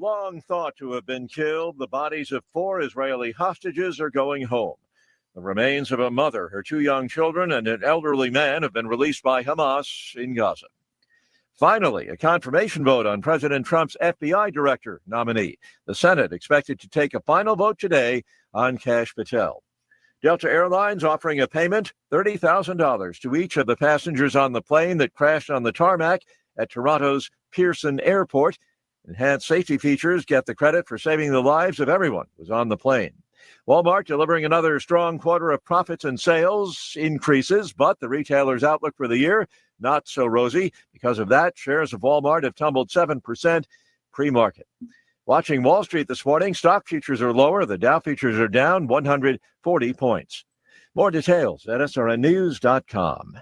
Long thought to have been killed, the bodies of 4 Israeli hostages are going home. The remains of a mother, her 2 young children, and an elderly man have been released by Hamas in Gaza. Finally, a confirmation vote on President Trump's FBI director nominee. The Senate expected to take a final vote today on Kash Patel. Delta Airlines offering a payment, $30,000 to each of the passengers on the plane that crashed on the tarmac at Toronto's Pearson Airport. Enhanced safety features get the credit for saving the lives of everyone who was on the plane. Walmart delivering another strong quarter of profits and sales increases, but the retailer's outlook for the year, not so rosy. Because of that, shares of Walmart have tumbled 7% pre-market. Watching Wall Street this morning, stock futures are lower. The Dow futures are down 140 points. More details at srnnews.com.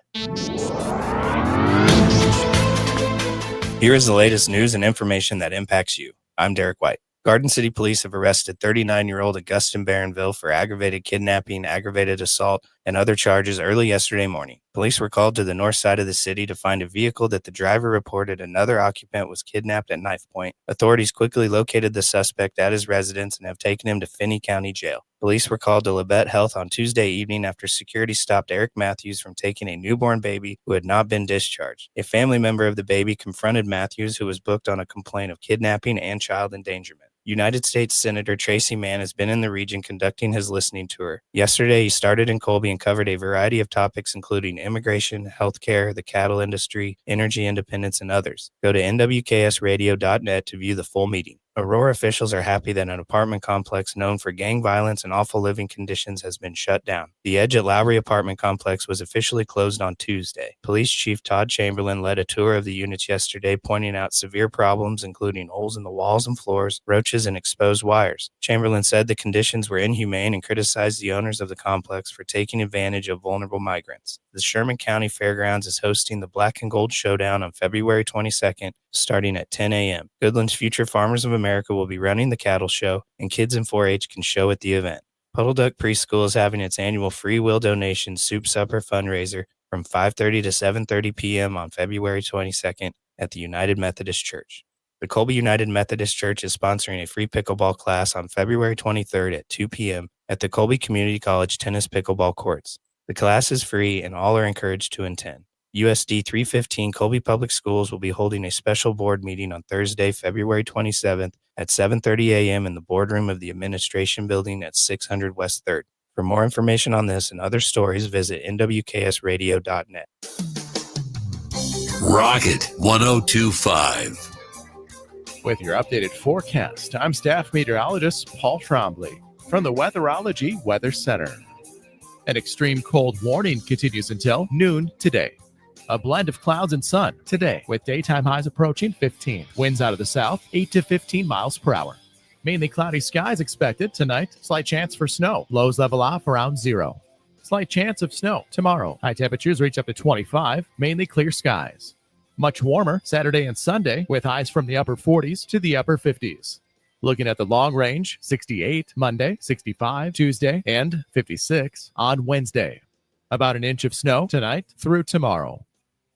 Here is the latest news and information that impacts you. I'm Derek White. Garden City Police have arrested 39-year-old Augustin Barronville for aggravated kidnapping, aggravated assault, and other charges early yesterday morning. Police were called to the north side of the city to find a vehicle that the driver reported another occupant was kidnapped at knife point. Authorities quickly located the suspect at his residence and have taken him to Finney County Jail. Police were called to Labette Health on Tuesday evening after security stopped Eric Matthews from taking a newborn baby who had not been discharged. A family member of the baby confronted Matthews, who was booked on a complaint of kidnapping and child endangerment. United States Senator Tracy Mann has been in the region conducting his listening tour. Yesterday, he started in Colby and covered a variety of topics, including immigration, healthcare, the cattle industry, energy independence, and others. Go to nwksradio.net to view the full meeting. Aurora officials are happy that an apartment complex known for gang violence and awful living conditions has been shut down. The Edge at Lowry apartment complex was officially closed on Tuesday. Police Chief Todd Chamberlain led a tour of the units yesterday, pointing out severe problems including holes in the walls and floors, roaches, and exposed wires. Chamberlain said the conditions were inhumane and criticized the owners of the complex for taking advantage of vulnerable migrants. The Sherman County Fairgrounds is hosting the Black and Gold Showdown on February 22nd, starting at 10 a.m. Goodland's Future Farmers of America will be running the cattle show, and kids in 4-H can show at the event. Puddle Duck Preschool is having its annual free will donation soup supper fundraiser from 5:30 to 7:30 p.m. on February 22nd at the United Methodist Church. The Colby United Methodist Church is sponsoring a free pickleball class on February 23rd at 2 p.m. at the Colby Community College tennis pickleball courts. The class is free and all are encouraged to attend. USD 315 Colby Public Schools will be holding a special board meeting on Thursday, February 27th at 7:30 a.m. in the boardroom of the Administration Building at 600 West 3rd. For more information on this and other stories, visit nwksradio.net. Rocket 1025. With your updated forecast, I'm staff meteorologist Paul Trombley from the Weatherology Weather Center. An extreme cold warning continues until noon today. A blend of clouds and sun today with daytime highs approaching 15. Winds out of the south, 8 to 15 miles per hour. Mainly cloudy skies expected tonight. Slight chance for snow. Lows level off around 0. Slight chance of snow tomorrow. High temperatures reach up to 25. Mainly clear skies. Much warmer Saturday and Sunday with highs from the upper 40s to the upper 50s. Looking at the long range, 68 Monday, 65 Tuesday, and 56 on Wednesday. About an inch of snow tonight through tomorrow.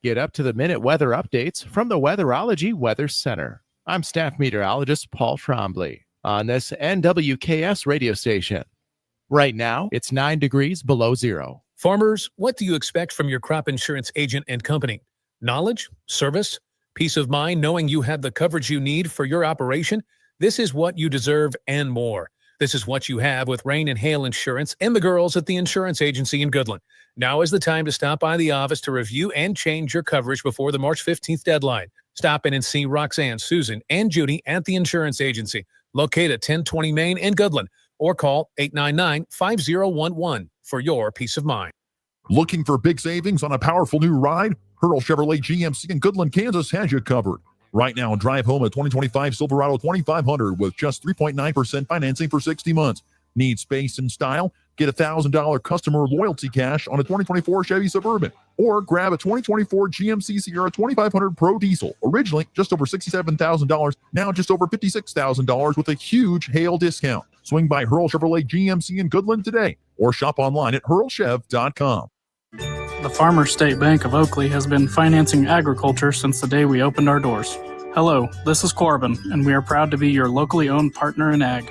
Get up-to-the-minute weather updates from the Weatherology Weather Center. I'm staff meteorologist Paul Trombley on this NWKS radio station. Right now, it's 9 degrees below zero. Farmers, what do you expect from your crop insurance agent and company? Knowledge, service, peace of mind knowing you have the coverage you need for your operation? This is what you deserve and more. This is what you have with Rain and Hail Insurance and the girls at the insurance agency in Goodland. Now is the time to stop by the office to review and change your coverage before the March 15th deadline. Stop in and see Roxanne, Susan, and Judy at the insurance agency, located at 1020 Main in Goodland, or call 899-5011 for your peace of mind. Looking for big savings on a powerful new ride? Hurl Chevrolet GMC in Goodland, Kansas has you covered. Right now, drive home a 2025 Silverado 2500 with just 3.9% financing for 60 months. Need space and style? Get $1,000 customer loyalty cash on a 2024 Chevy Suburban. Or grab a 2024 GMC Sierra 2500 Pro Diesel. Originally just over $67,000, now just over $56,000 with a huge hail discount. Swing by Hurl Chevrolet GMC in Goodland today or shop online at hurlchev.com. The Farmers State Bank of Oakley has been financing agriculture since the day we opened our doors. Hello, this is Corbin, and we are proud to be your locally owned partner in ag.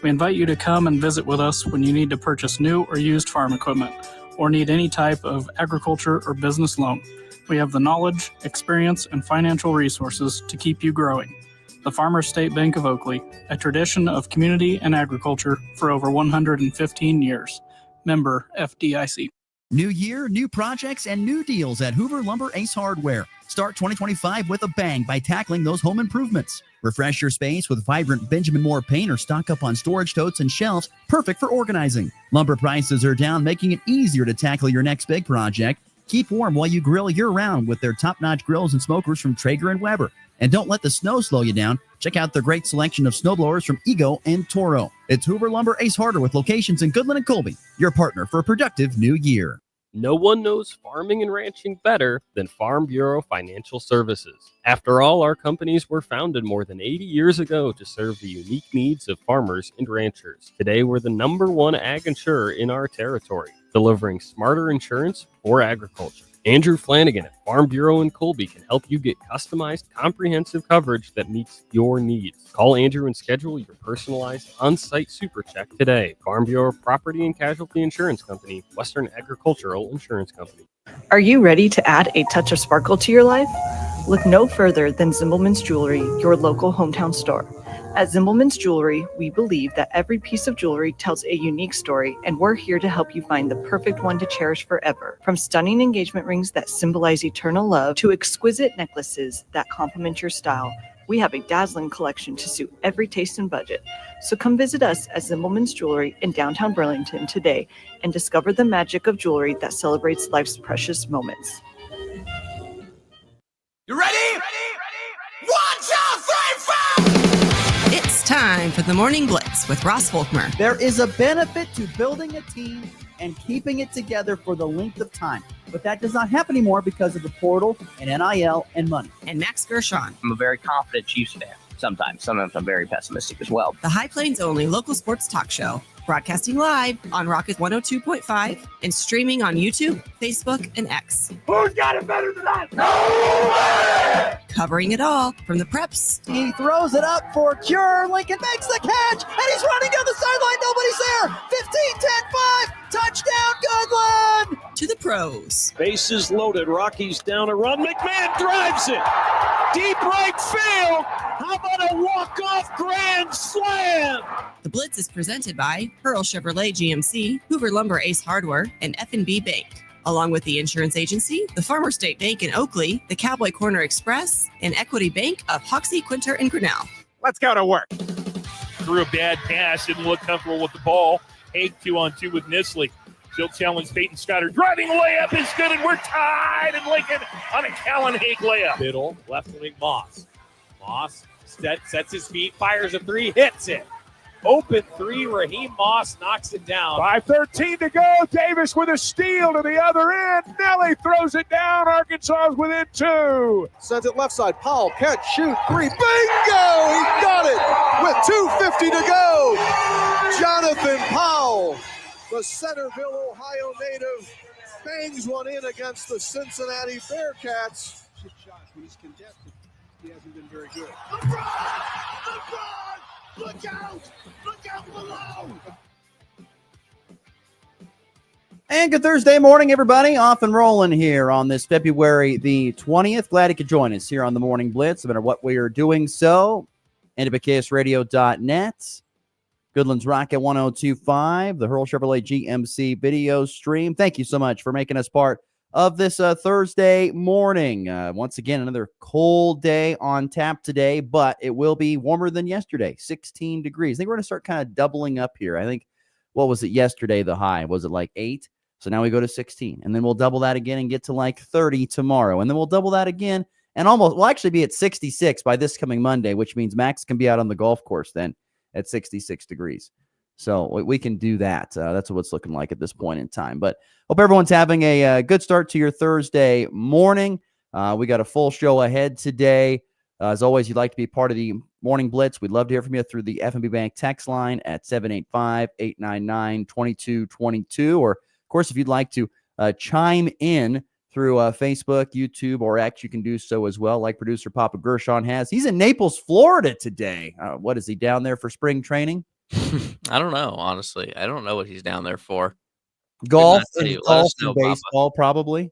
We invite you to come and visit with us when you need to purchase new or used farm equipment, or need any type of agriculture or business loan. We have the knowledge, experience, and financial resources to keep you growing. The Farmers State Bank of Oakley, a tradition of community and agriculture for over 115 years. Member FDIC. New year, new projects, and new deals at Hoover Lumber Ace Hardware. Start 2025 with a bang by tackling those home improvements. Refresh your space with vibrant Benjamin Moore paint or stock up on storage totes and shelves, perfect for organizing. Lumber prices are down, making it easier to tackle your next big project. Keep warm while you grill year-round with their top-notch grills and smokers from Traeger and Weber. And don't let the snow slow you down. Check out their great selection of snowblowers from Ego and Toro. It's Hoover Lumber Ace Hardware with locations in Goodland and Colby, your partner for a productive new year. No one knows farming and ranching better than Farm Bureau Financial Services. After all, our companies were founded more than 80 years ago to serve the unique needs of farmers and ranchers. Today, we're the #1 ag insurer in our territory, delivering smarter insurance for agriculture. Andrew Flanagan at Farm Bureau in Colby can help you get customized, comprehensive coverage that meets your needs. Call Andrew and schedule your personalized on-site super check today. Farm Bureau Property and Casualty Insurance Company, Western Agricultural Insurance Company. Are you ready to add a touch of sparkle to your life? Look no further than Zimbelman's Jewelry, your local hometown store. At Zimbelman's Jewelry, we believe that every piece of jewelry tells a unique story, and we're here to help you find the perfect one to cherish forever. From stunning engagement rings that symbolize eternal love to exquisite necklaces that complement your style, we have a dazzling collection to suit every taste and budget. So come visit us at Zimbelman's Jewelry in downtown Burlington today and discover the magic of jewelry that celebrates life's precious moments. You ready? Ready? 1, 2, 3, 4! It's time for the Morning Blitz with Ross Volkmer. There is a benefit to building a team and keeping it together for the length of time. But that does not happen anymore because of the portal and NIL and money. And Max Gershon. I'm a very confident Chiefs fan. Sometimes I'm very pessimistic as well. The High Plains only local sports talk show, broadcasting live on Rocket 102.5 and streaming on YouTube, Facebook, and X. Who's got it better than us? Nobody! Covering it all from the preps. He throws it up for Cure. Lincoln makes the catch, and he's running down the sideline. Nobody's there. 15, 10, 5. Touchdown, Goodland! To the pros. Bases loaded. Rockies down a run. McMahon drives it. Deep right field. How about a walk-off grand slam? The Blitz is presented by Pearl Chevrolet GMC, Hoover Lumber Ace Hardware, and F&B Bank, along with the Insurance Agency, the Farmers State Bank in Oakley, the Cowboy Corner Express, and Equity Bank of Hoxie, Quinter, and Grinnell. Let's go to work. Threw a bad pass, didn't look comfortable with the ball. Haig 2-on-2 with Nisley. She'll challenge Peyton Scott. Her driving layup is good, and we're tied. And Lincoln on a Callan Haig layup. Middle, left wing Moss. Moss sets his feet, fires a three, hits it. Open three, Raheem Moss knocks it down. 5:13 to go. Davis with a steal to the other end. Nelly throws it down. Arkansas is within 2. Sends it left side. Powell, catch, shoot, 3. Bingo! He got it with 2:50 to go. Jonathan Powell, the Centerville, Ohio native, bangs one in against the Cincinnati Bearcats. 6 shots when he's contested. He hasn't been very good. LeBron! Look out! Look out below! And good Thursday morning, everybody. Off and rolling here on this February the 20th. Glad you could join us here on the Morning Blitz. No matter what we are doing so, NWKSradio.net, Goodland's Rocket 102.5, the Hurl Chevrolet GMC video stream. Thank you so much for making us part of this Thursday morning. Once again, another cold day on tap today, but it will be warmer than yesterday, 16 degrees. I think we're going to start kind of doubling up here. I think, what was it yesterday, the high? Was it like 8? So now we go to 16, and then we'll double that again and get to like 30 tomorrow, and then we'll double that again, and we'll actually be at 66 by this coming Monday, which means Max can be out on the golf course then at 66 degrees. So we can do that. That's what it's looking like at this point in time. But hope everyone's having a good start to your Thursday morning. We got a full show ahead today. As always, you'd like to be part of the Morning Blitz. We'd love to hear from you through the F&B Bank text line at 785-899-2222. Or, of course, if you'd like to chime in through Facebook, YouTube, or X. You can do so as well, like producer Papa Gershon has. He's in Naples, Florida today. What is he down there for spring training? I don't know, honestly. I don't know what he's down there for. Golf Let and us know, Papa. baseball, probably.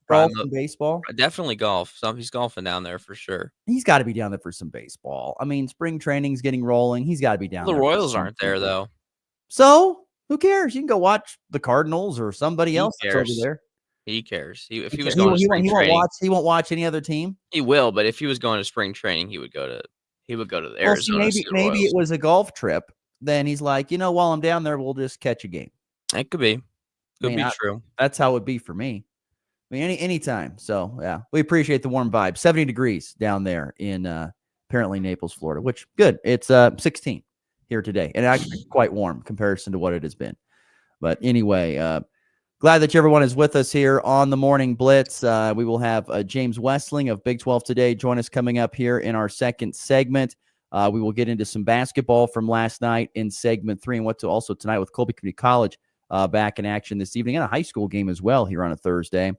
Golf and baseball. Definitely golf. He's golfing down there for sure. He's got to be down there for some baseball. I mean, spring training's getting rolling. He's got to be down The there. Royals aren't there, though. So who cares? You can go watch the Cardinals or somebody else that's over cares. there. He cares. If he was going to spring he training, he won't watch any other team. he will. But if he was going to spring training, he would go to the Arizona. Well, see the maybe Royals. it was a golf trip. Then he's like, while I'm down there, we'll just catch a game. It could be. Could be true. That's how it would be for me. I mean, anytime. So yeah, we appreciate the warm vibe. 70 degrees down there in apparently Naples, Florida. Which good. It's 16 here today, and actually quite warm in comparison to what it has been. But anyway, glad that everyone is with us here on the Morning Blitz. We will have James Westling of Big 12 Today join us coming up here in our second segment. We will get into some basketball from last night in segment 3, and what to also tonight with Colby Community College back in action this evening, and a high school game as well here on a Thursday.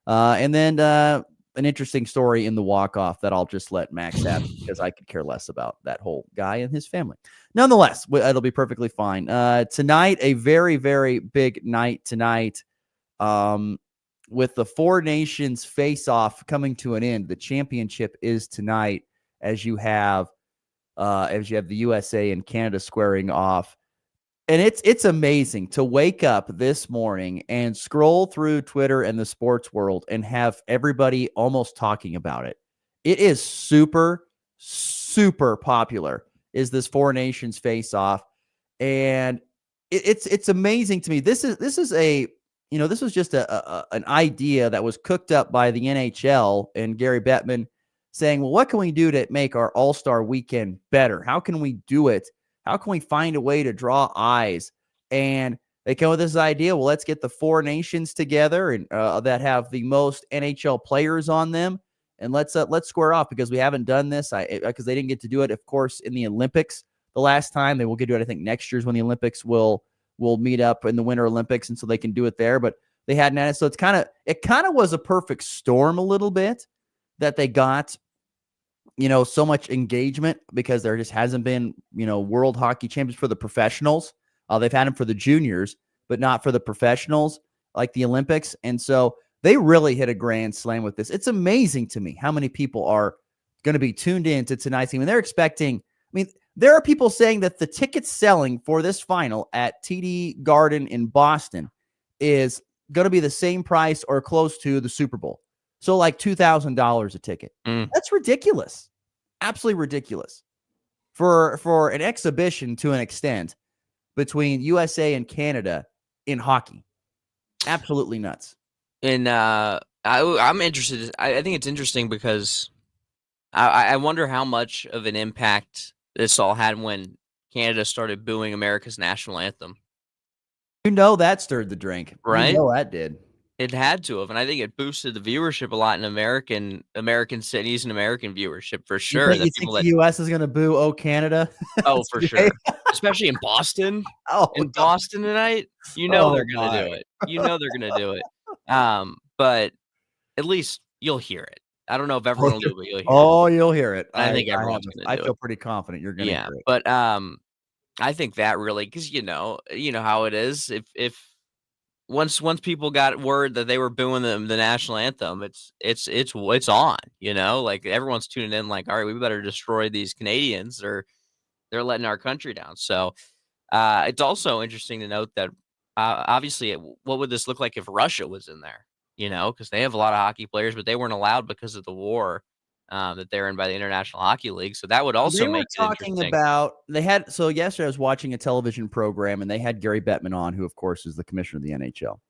And then an interesting story in the walk-off that I'll just let Max have because I could care less about that whole guy and his family. Nonetheless, it'll be perfectly fine. Tonight, a very, very big night tonight with the Four Nations face-off coming to an end. The championship is tonight as you have the USA and Canada squaring off. And it's amazing to wake up this morning and scroll through Twitter and the sports world and have everybody almost talking about it. It is super, super popular, is this Four Nations face-off. And it's amazing to me. This was just an idea that was cooked up by the NHL and Gary Bettman saying, well, what can we do to make our All-Star weekend better? How can we do it? How can we find a way to draw eyes? And they come with this idea, well, let's get the Four Nations together and that have the most NHL players on them. And let's square off because we haven't done this because they didn't get to do it, of course, in the Olympics the last time. They will get to do it, I think, next year's when the Olympics will meet up in the Winter Olympics, and so they can do it there. But they hadn't had it. So it kind of was a perfect storm a little bit that they got so much engagement because there just hasn't been, World Hockey Champions for the professionals. They've had them for the juniors, but not for the professionals like the Olympics. And so they really hit a grand slam with this. It's amazing to me how many people are going to be tuned in to tonight's game. And they're expecting, there are people saying that the ticket selling for this final at TD Garden in Boston is going to be the same price or close to the Super Bowl. So like $2,000 a ticket. That's ridiculous. Absolutely ridiculous for an exhibition to an extent between USA and Canada in hockey. Absolutely nuts. And I'm interested. I think it's interesting because I wonder how much of an impact this all had when Canada started booing America's national anthem. That stirred the drink. Right? That did. It had to have, and I think it boosted the viewership a lot in American cities and American viewership for sure. You think the U.S. is going to boo "Oh Canada"? Oh, for sure, especially in Boston. Boston tonight, they're going to do it. They're going to do it. But at least you'll hear it. I don't know if everyone will do it, but you'll hear it. You'll hear it. I think everyone's going to do it. I feel pretty confident you're going to hear it. But I think that really, because you know how it is. If once people got word that they were booing the national anthem, it's on. Like everyone's tuning in. Like, all right, we better destroy these Canadians, or they're letting our country down. So it's also interesting to note that obviously, what would this look like if Russia was in there? Because they have a lot of hockey players, but they weren't allowed because of the war that they're in by the International Hockey League. So that would also make it interesting. So yesterday I was watching a television program and they had Gary Bettman on, who of course is the commissioner of the NHL.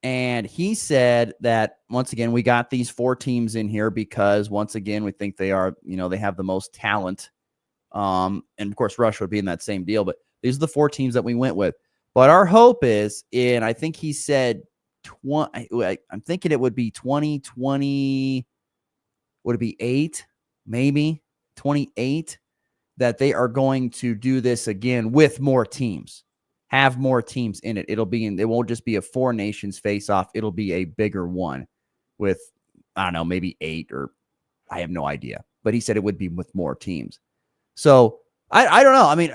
And he said that once again, we got these 4 teams in here because once again, we think they are, they have the most talent. And of course, Russia would be in that same deal, but these are the 4 teams that we went with. But our hope is, and I think he said, I'm thinking it would be 2020. Would it be 8, maybe 28, that they are going to do this again with more teams, have more teams in it. It won't just be a 4 nations face off. It'll be a bigger one. with, I don't know, maybe 8 or I have no idea. But he said it would be with more teams. So I don't know. I mean,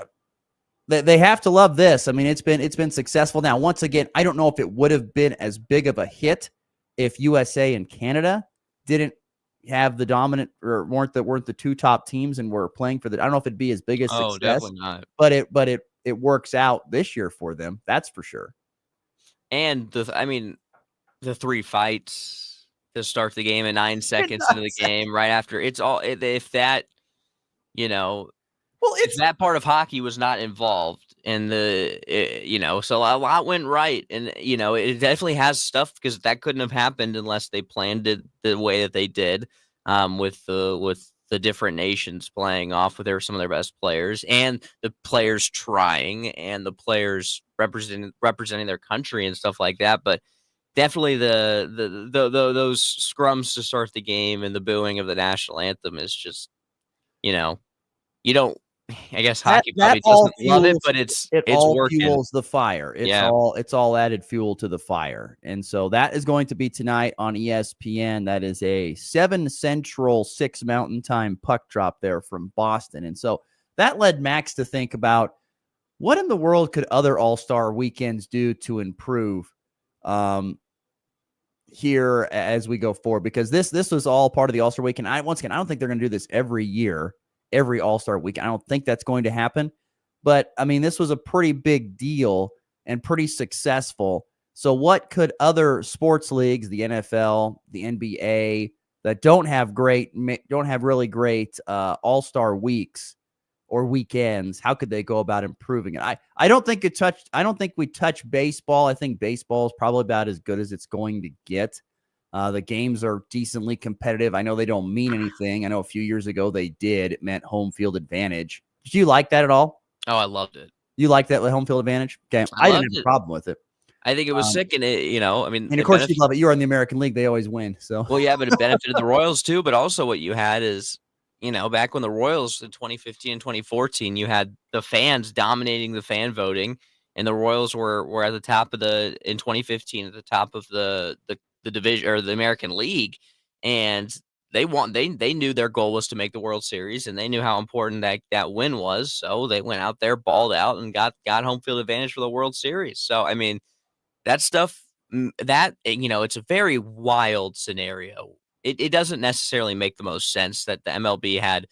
they have to love this. I mean, it's been successful. Now, once again, I don't know if it would have been as big of a hit if USA and Canada didn't have the dominant or weren't the 2 top teams and were playing for the. I don't know if it'd be as big a Oh, success, definitely not. but it works out this year for them. That's for sure. And the 3 fights to start the game and 9 seconds into the game right after it's all if that, if that part of hockey was not involved in so a lot went right. And, it definitely has stuff because that couldn't have happened unless they planned it the way that they did with the different nations playing off with some of their best players and the players trying and the players representing their country and stuff like that. But definitely those scrums to start the game and the booing of the national anthem is just, you don't. I guess hockey probably doesn't love it, but it's working. Fuels the fire. It's all added fuel to the fire. And so that is going to be tonight on ESPN. That is a 7 Central, 6 Mountain Time puck drop there from Boston. And so that led Max to think about what in the world could other All-Star weekends do to improve here as we go forward, because this was all part of the All-Star weekend. Once again, I don't think they're going to do this every year. Every All-Star week. I don't think that's going to happen. But, I mean, this was a pretty big deal and pretty successful. So what could other sports leagues, the NFL, the NBA, that don't have really great All-Star weeks or weekends, how could they go about improving it? I don't think we touch baseball. I think baseball is probably about as good as it's going to get. The games are decently competitive. I know they don't mean anything. I know a few years ago they did. It meant home field advantage. Did you like that at all? Oh, I loved it. You liked that with home field advantage? Okay. I didn't have a problem with it. I think it was sick, and and of course you love it. You're in the American League. They always win. So well, yeah, but it benefited the Royals too. But also what you had is, back when the Royals in 2015 and 2014, you had the fans dominating the fan voting, and the Royals were at the top of in 2015 at the top of the division or the American League, and they knew their goal was to make the World Series, and they knew how important that win was. So they went out there, balled out, and got home field advantage for the World Series. So I mean, that stuff it's a very wild scenario. It doesn't necessarily make the most sense that the MLB had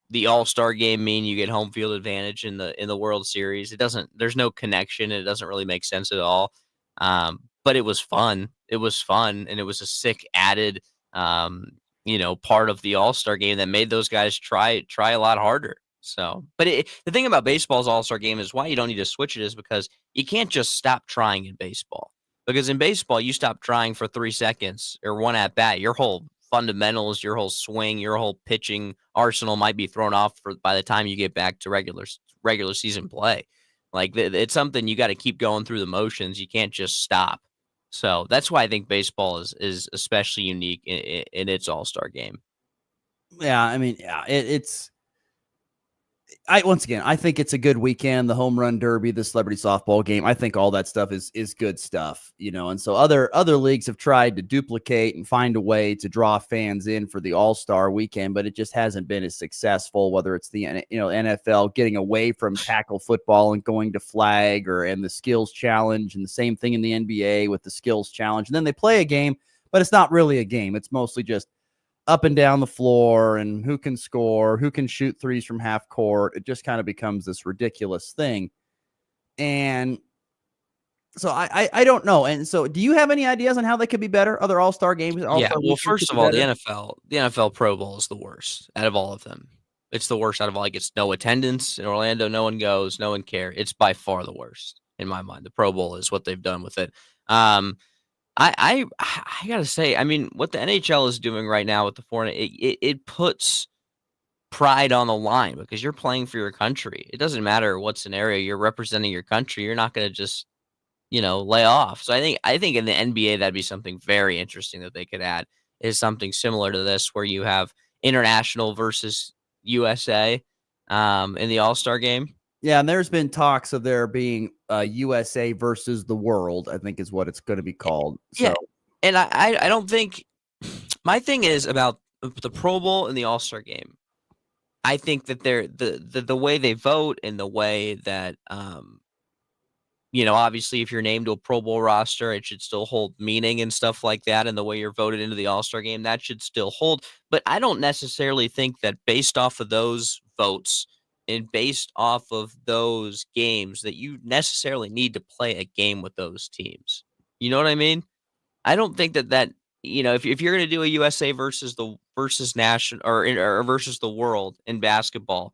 the All-Star game mean you get home field advantage in the World Series. It doesn't. There's no connection. It doesn't really make sense at all. But it was fun. It was fun, and it was a sick added, part of the All-Star game that made those guys try a lot harder. So, but the thing about baseball's All-Star game is why you don't need to switch it is because you can't just stop trying in baseball. Because in baseball, you stop trying for 3 seconds or one at bat, your whole fundamentals, your whole swing, your whole pitching arsenal might be thrown off by the time you get back to regular season play. Like it's something you got to keep going through the motions. You can't just stop. So that's why I think baseball is especially unique in its All-Star game. Yeah, I mean, once again, I think it's a good weekend. The home run derby, the celebrity softball game. I think all that stuff is good stuff, And so other leagues have tried to duplicate and find a way to draw fans in for the All-Star weekend, but it just hasn't been as successful. Whether it's the NFL getting away from tackle football and going to flag, and the skills challenge, and the same thing in the NBA with the skills challenge. And then they play a game, but it's not really a game. It's mostly just up and down the floor and who can score, who can shoot threes from half court. It just kind of becomes this ridiculous thing. And so I don't know. And so do you have any ideas on how they could be better? Other All-Star games? Well, first of all, the NFL Pro Bowl is the worst out of all of them. It's the worst out of all. It gets no attendance in Orlando. No one goes. No one cares. It's by far the worst in my mind. The Pro Bowl is what they've done with it. I gotta say, I mean, what the NHL is doing right now with the foreign, it puts pride on the line because you're playing for your country. It doesn't matter what scenario you're representing your country. You're not going to just, lay off. So I think in the NBA that'd be something very interesting that they could add is something similar to this where you have international versus USA in the All-Star game. Yeah, and there's been talks of there being USA versus the world, I think is what it's going to be called. So. Yeah, And I don't think my thing is about the Pro Bowl and the All-Star game. I think that they're the way they vote and the way that obviously if you're named to a Pro Bowl roster, it should still hold meaning and stuff like that. And the way you're voted into the All-Star game, that should still hold. But I don't necessarily think that based off of those votes and based off of those games that you necessarily need to play a game with those teams. You know what I mean? I don't think that if you're going to do a USA versus national or versus the world in basketball,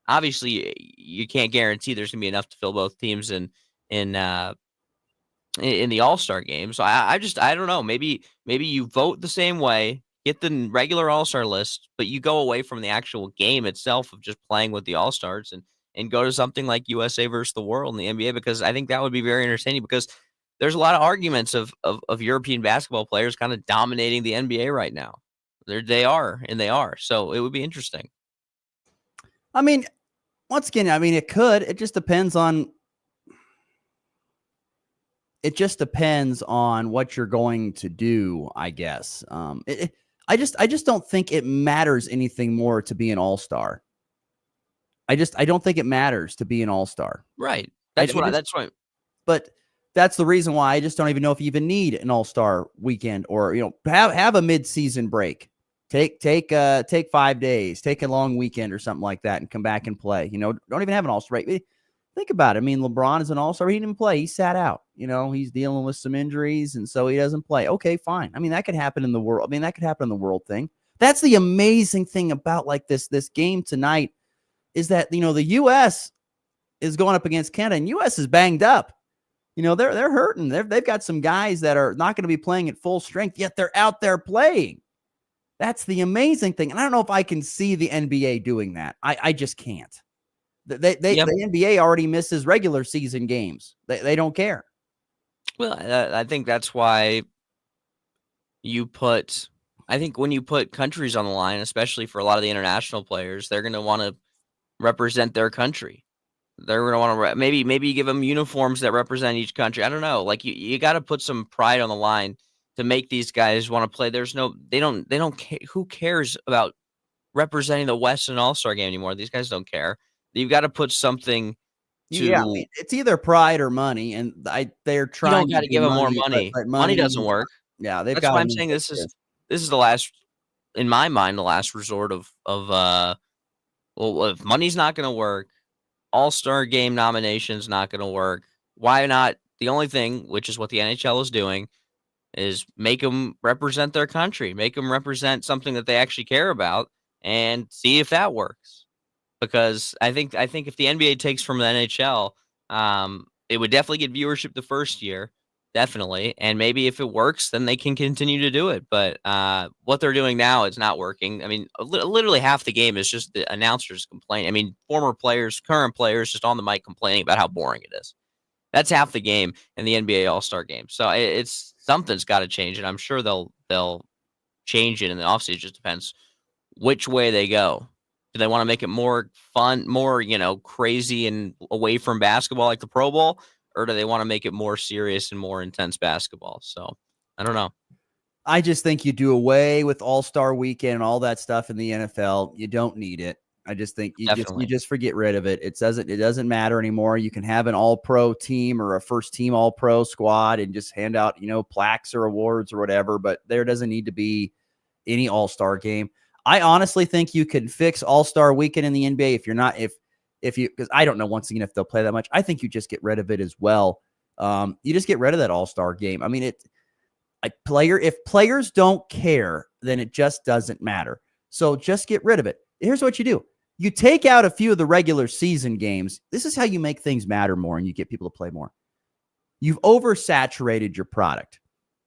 obviously you can't guarantee there's going to be enough to fill both teams in the All-Star game. So I don't know. Maybe you vote the same way, get the regular All-Star list, but you go away from the actual game itself of just playing with the All-Stars and go to something like USA versus the world in the NBA, because I think that would be very entertaining, because there's a lot of arguments of European basketball players kind of dominating the NBA right now. They are. So it would be interesting. I mean, once again, it could. It just depends on what you're going to do, I guess. I just don't think it matters anything more to be an all-star. I don't think it matters to be an all-star. Right. That's why. But that's the reason why I just don't even know if you even need an all-star weekend, or have a mid-season break. Take 5 days, take a long weekend or something like that, and come back and play. Don't even have an all-star break. Think about it. I mean, LeBron is an all-star. He didn't play. He sat out. He's dealing with some injuries, and so he doesn't play. Okay, fine. I mean, that could happen in the world. That could happen in the world thing. That's the amazing thing about this game tonight, is that the U.S. is going up against Canada, and U.S. is banged up. They're hurting. They've got some guys that are not going to be playing at full strength, yet they're out there playing. That's the amazing thing. And I don't know if I can see the NBA doing that. I just can't. The NBA already misses regular season games. They don't care. Well, I think that's why I think when you put countries on the line, especially for a lot of the international players, they're going to want to represent their country. They're going to want to maybe you give them uniforms that represent each country. I don't know. Like you got to put some pride on the line to make these guys want to play. They don't care. Who cares about representing the Western All-Star game anymore? These guys don't care. You've got to put something to. Yeah, it's either pride or money, and they're trying. You don't got to give them more money. But money doesn't work. Yeah, that's why I'm saying this is the last, in my mind, the last resort of if money's not going to work, All-Star game nominations not going to work. Why not? The only thing, which is what the NHL is doing, is make them represent their country, make them represent something that they actually care about, and see if that works. Because I think if the NBA takes from the NHL, it would definitely get viewership the first year, definitely. And maybe if it works, then they can continue to do it. But what they're doing now is not working. I mean, literally half the game is just the announcers complaining. I mean, former players, current players, just on the mic complaining about how boring it is. That's half the game in the NBA All-Star game. So it's something's got to change, and I'm sure they'll change it in the offseason. It just depends which way they go. Do they want to make it more fun, more crazy and away from basketball like the Pro Bowl, or do they want to make it more serious and more intense basketball? So I don't know. I just think you do away with All-Star Weekend and all that stuff in the NFL. You don't need it. I just think you just forget rid of it. It doesn't matter anymore. You can have an all-pro team or a first team all-pro squad and just hand out, plaques or awards or whatever, but there doesn't need to be any all-star game. I honestly think you can fix All-Star Weekend in the NBA because I don't know, once again, if they'll play that much. I think you just get rid of it as well. You just get rid of that All-Star game. I mean, if players don't care, then it just doesn't matter. So just get rid of it. Here's what you do. You take out a few of the regular season games. This is how you make things matter more and you get people to play more. You've oversaturated your product.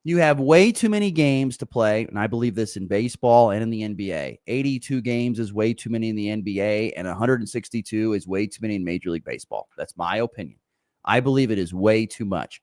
You have way too many games to play, and I believe this in baseball and in the NBA. 82 games is way too many in the NBA, and 162 is way too many in Major League Baseball. That's my opinion. I believe it is way too much.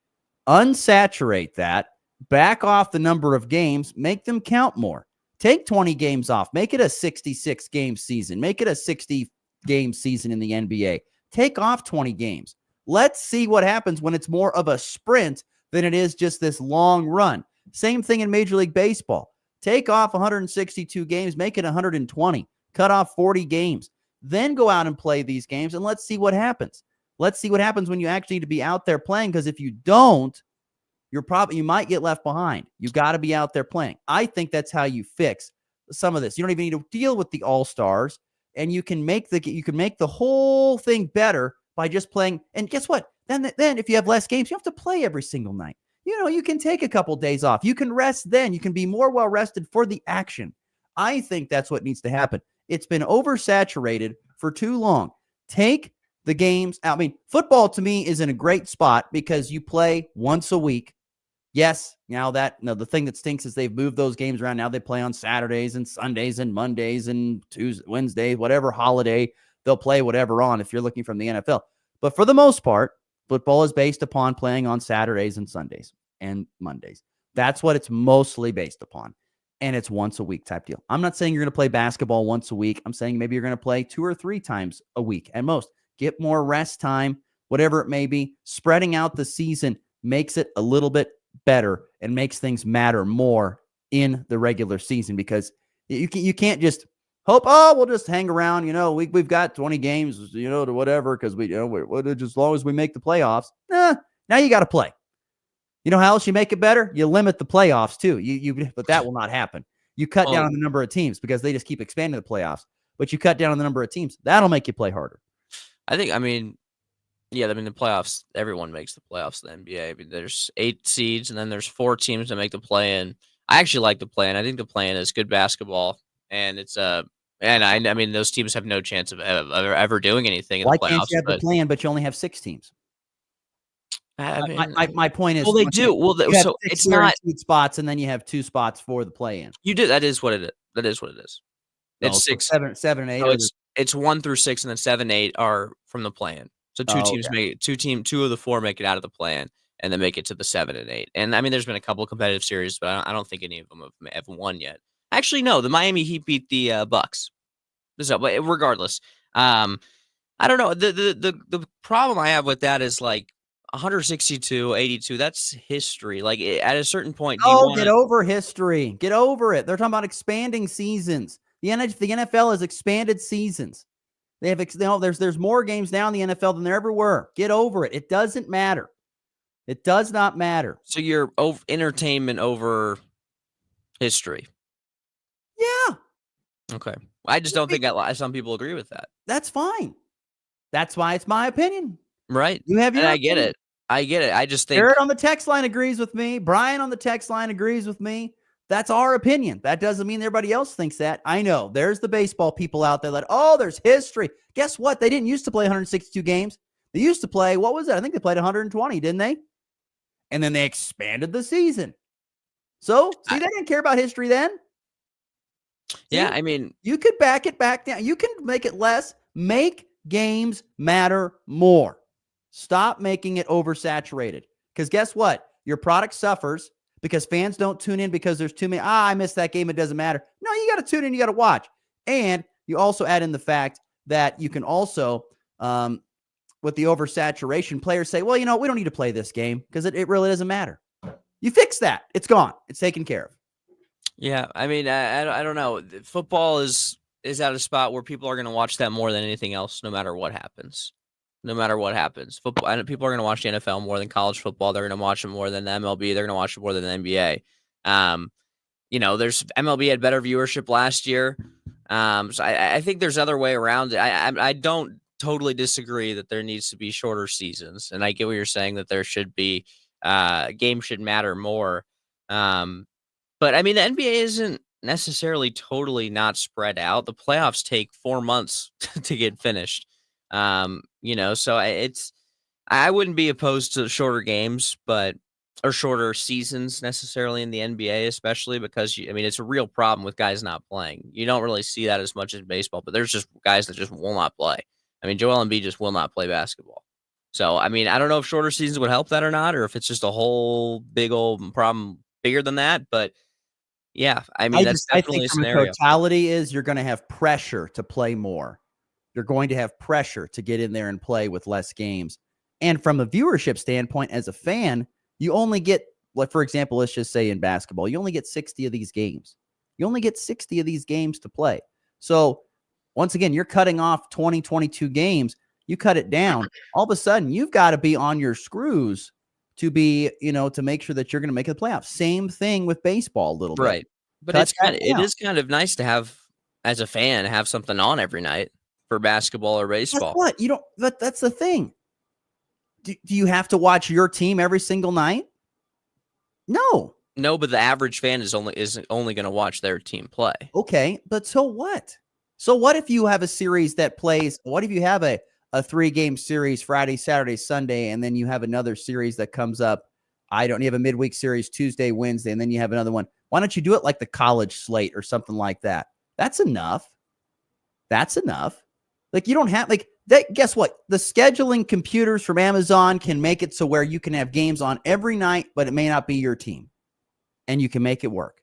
Unsaturate that, back off the number of games, make them count more. Take 20 games off. Make it a 66-game season. Make it a 60-game season in the NBA. Take off 20 games. Let's see what happens when it's more of a sprint than it is just this long run. Same thing in Major League Baseball. Take off 162 games, make it 120, cut off 40 games, then go out and play these games, and let's see what happens. Let's see what happens when you actually need to be out there playing, because if you don't, you might get left behind. You got to be out there playing. I think that's how you fix some of this. You don't even need to deal with the all-stars, and you can make the whole thing better by just playing. And guess what? Then if you have less games, you don't have to play every single night. You can take a couple days off. You can rest then. You can be more well-rested for the action. I think that's what needs to happen. It's been oversaturated for too long. Take the games out. I mean, football to me is in a great spot because you play once a week. Yes, the thing that stinks is they've moved those games around. Now they play on Saturdays and Sundays and Mondays and Tuesdays, Wednesdays, whatever holiday they'll play whatever on if you're looking from the NFL. But for the most part, football is based upon playing on Saturdays and Sundays and Mondays. That's what it's mostly based upon. And it's once a week type deal. I'm not saying you're going to play basketball once a week. I'm saying maybe you're going to play 2 or 3 times a week at most. Get more rest time, whatever it may be. Spreading out the season makes it a little bit better and makes things matter more in the regular season, because you can't just hope, we'll just hang around, we've got 20 games, to whatever, because just as long as we make the playoffs. Now you got to play. You know how else you make it better? You limit the playoffs too. But that will not happen. You cut down on the number of teams because they just keep expanding the playoffs. But you cut down on the number of teams. That'll make you play harder. the playoffs, everyone makes the playoffs in the NBA. I mean, there's 8 seeds, and then there's 4 teams that make the play-in. I actually like the play-in. I think the play-in is good basketball, and it's those teams have no chance of ever doing anything in the playoffs. Why can't you have the play-in, but you only have 6 teams? My point is, well, they do. Well, so it's not spots, and then you have 2 spots for the play-in. You do. That is what it is. That is what it is. It's 6, 7, and 8. So it's 1 through 6, and then 7, 8 are from the play-in. So 2 teams make it. 2 of the 4 make it out of the play-in, and then make it to the 7 and 8. And there's been a couple of competitive series, but I don't think any of them have won yet. Actually, no. The Miami Heat beat the Bucks. So, but regardless, I don't know. The problem I have with that is 162, 82, that's history. At a certain point, get over history. Get over it. They're talking about expanding seasons. The NFL has expanded seasons. They have there's more games now in the NFL than there ever were. Get over it. It doesn't matter. It does not matter. So you're over entertainment over history. Yeah. Okay. I just don't think some people agree with that. That's fine. That's why it's my opinion. Right. You have your I get it. I just think Jared on the text line agrees with me. Brian on the text line agrees with me. That's our opinion. That doesn't mean everybody else thinks that. I know there's the baseball people out there that, there's history. Guess what? They didn't used to play 162 games. They used to play, what was it? I think they played 120, didn't they? And then they expanded the season. So, they didn't care about history then. Yeah, you could back it back down. You can make it less. Make games matter more. Stop making it oversaturated. Because guess what? Your product suffers because fans don't tune in because there's too many. I missed that game. It doesn't matter. No, you got to tune in. You got to watch. And you also add in the fact that you can also, with the oversaturation, players say, well, we don't need to play this game because it really doesn't matter. You fix that. It's gone. It's taken care of. Yeah. I don't know. Football is at a spot where people are going to watch that more than anything else, no matter what happens. No matter what happens, football. And people are going to watch the NFL more than college football. They're going to watch it more than the MLB. They're going to watch it more than the NBA. There's MLB had better viewership last year. So I think there's other way around it. I don't totally disagree that there needs to be shorter seasons, and I get what you're saying that there should be games should matter more. But the NBA isn't necessarily totally not spread out. The playoffs take 4 months to get finished. So I wouldn't be opposed to shorter games, or shorter seasons necessarily in the NBA, especially because it's a real problem with guys not playing. You don't really see that as much as baseball, but there's just guys that just will not play. Joel Embiid just will not play basketball. So, I don't know if shorter seasons would help that or not, or if it's just a whole big old problem bigger than that, but yeah, that's definitely a scenario. The totality is you're going to have pressure to play more. You're going to have pressure to get in there and play with less games. And from a viewership standpoint, as a fan, you only get like for example, let's just say in basketball, you only get 60 of these games. You only get 60 of these games to play. So once again, you're cutting off 20, 22 games. You cut it down. All of a sudden, you've got to be on your screws to be, to make sure that you're going to make the playoffs. Same thing with baseball a little bit. Right. But it is kind of nice to have, as a fan, have something on every night for basketball or baseball. Guess what? That's the thing. Do you have to watch your team every single night? No. No, but the average fan is only going to watch their team play. Okay, but so what? So what if you have a series that plays? What if you have a 3-game series Friday, Saturday, Sunday, and then you have another series that comes up? You have a midweek series Tuesday, Wednesday, and then you have another one. Why don't you do it like the college slate or something like that? That's enough. Like you don't have that. Guess what? The scheduling computers from Amazon can make it so where you can have games on every night, but it may not be your team, and you can make it work,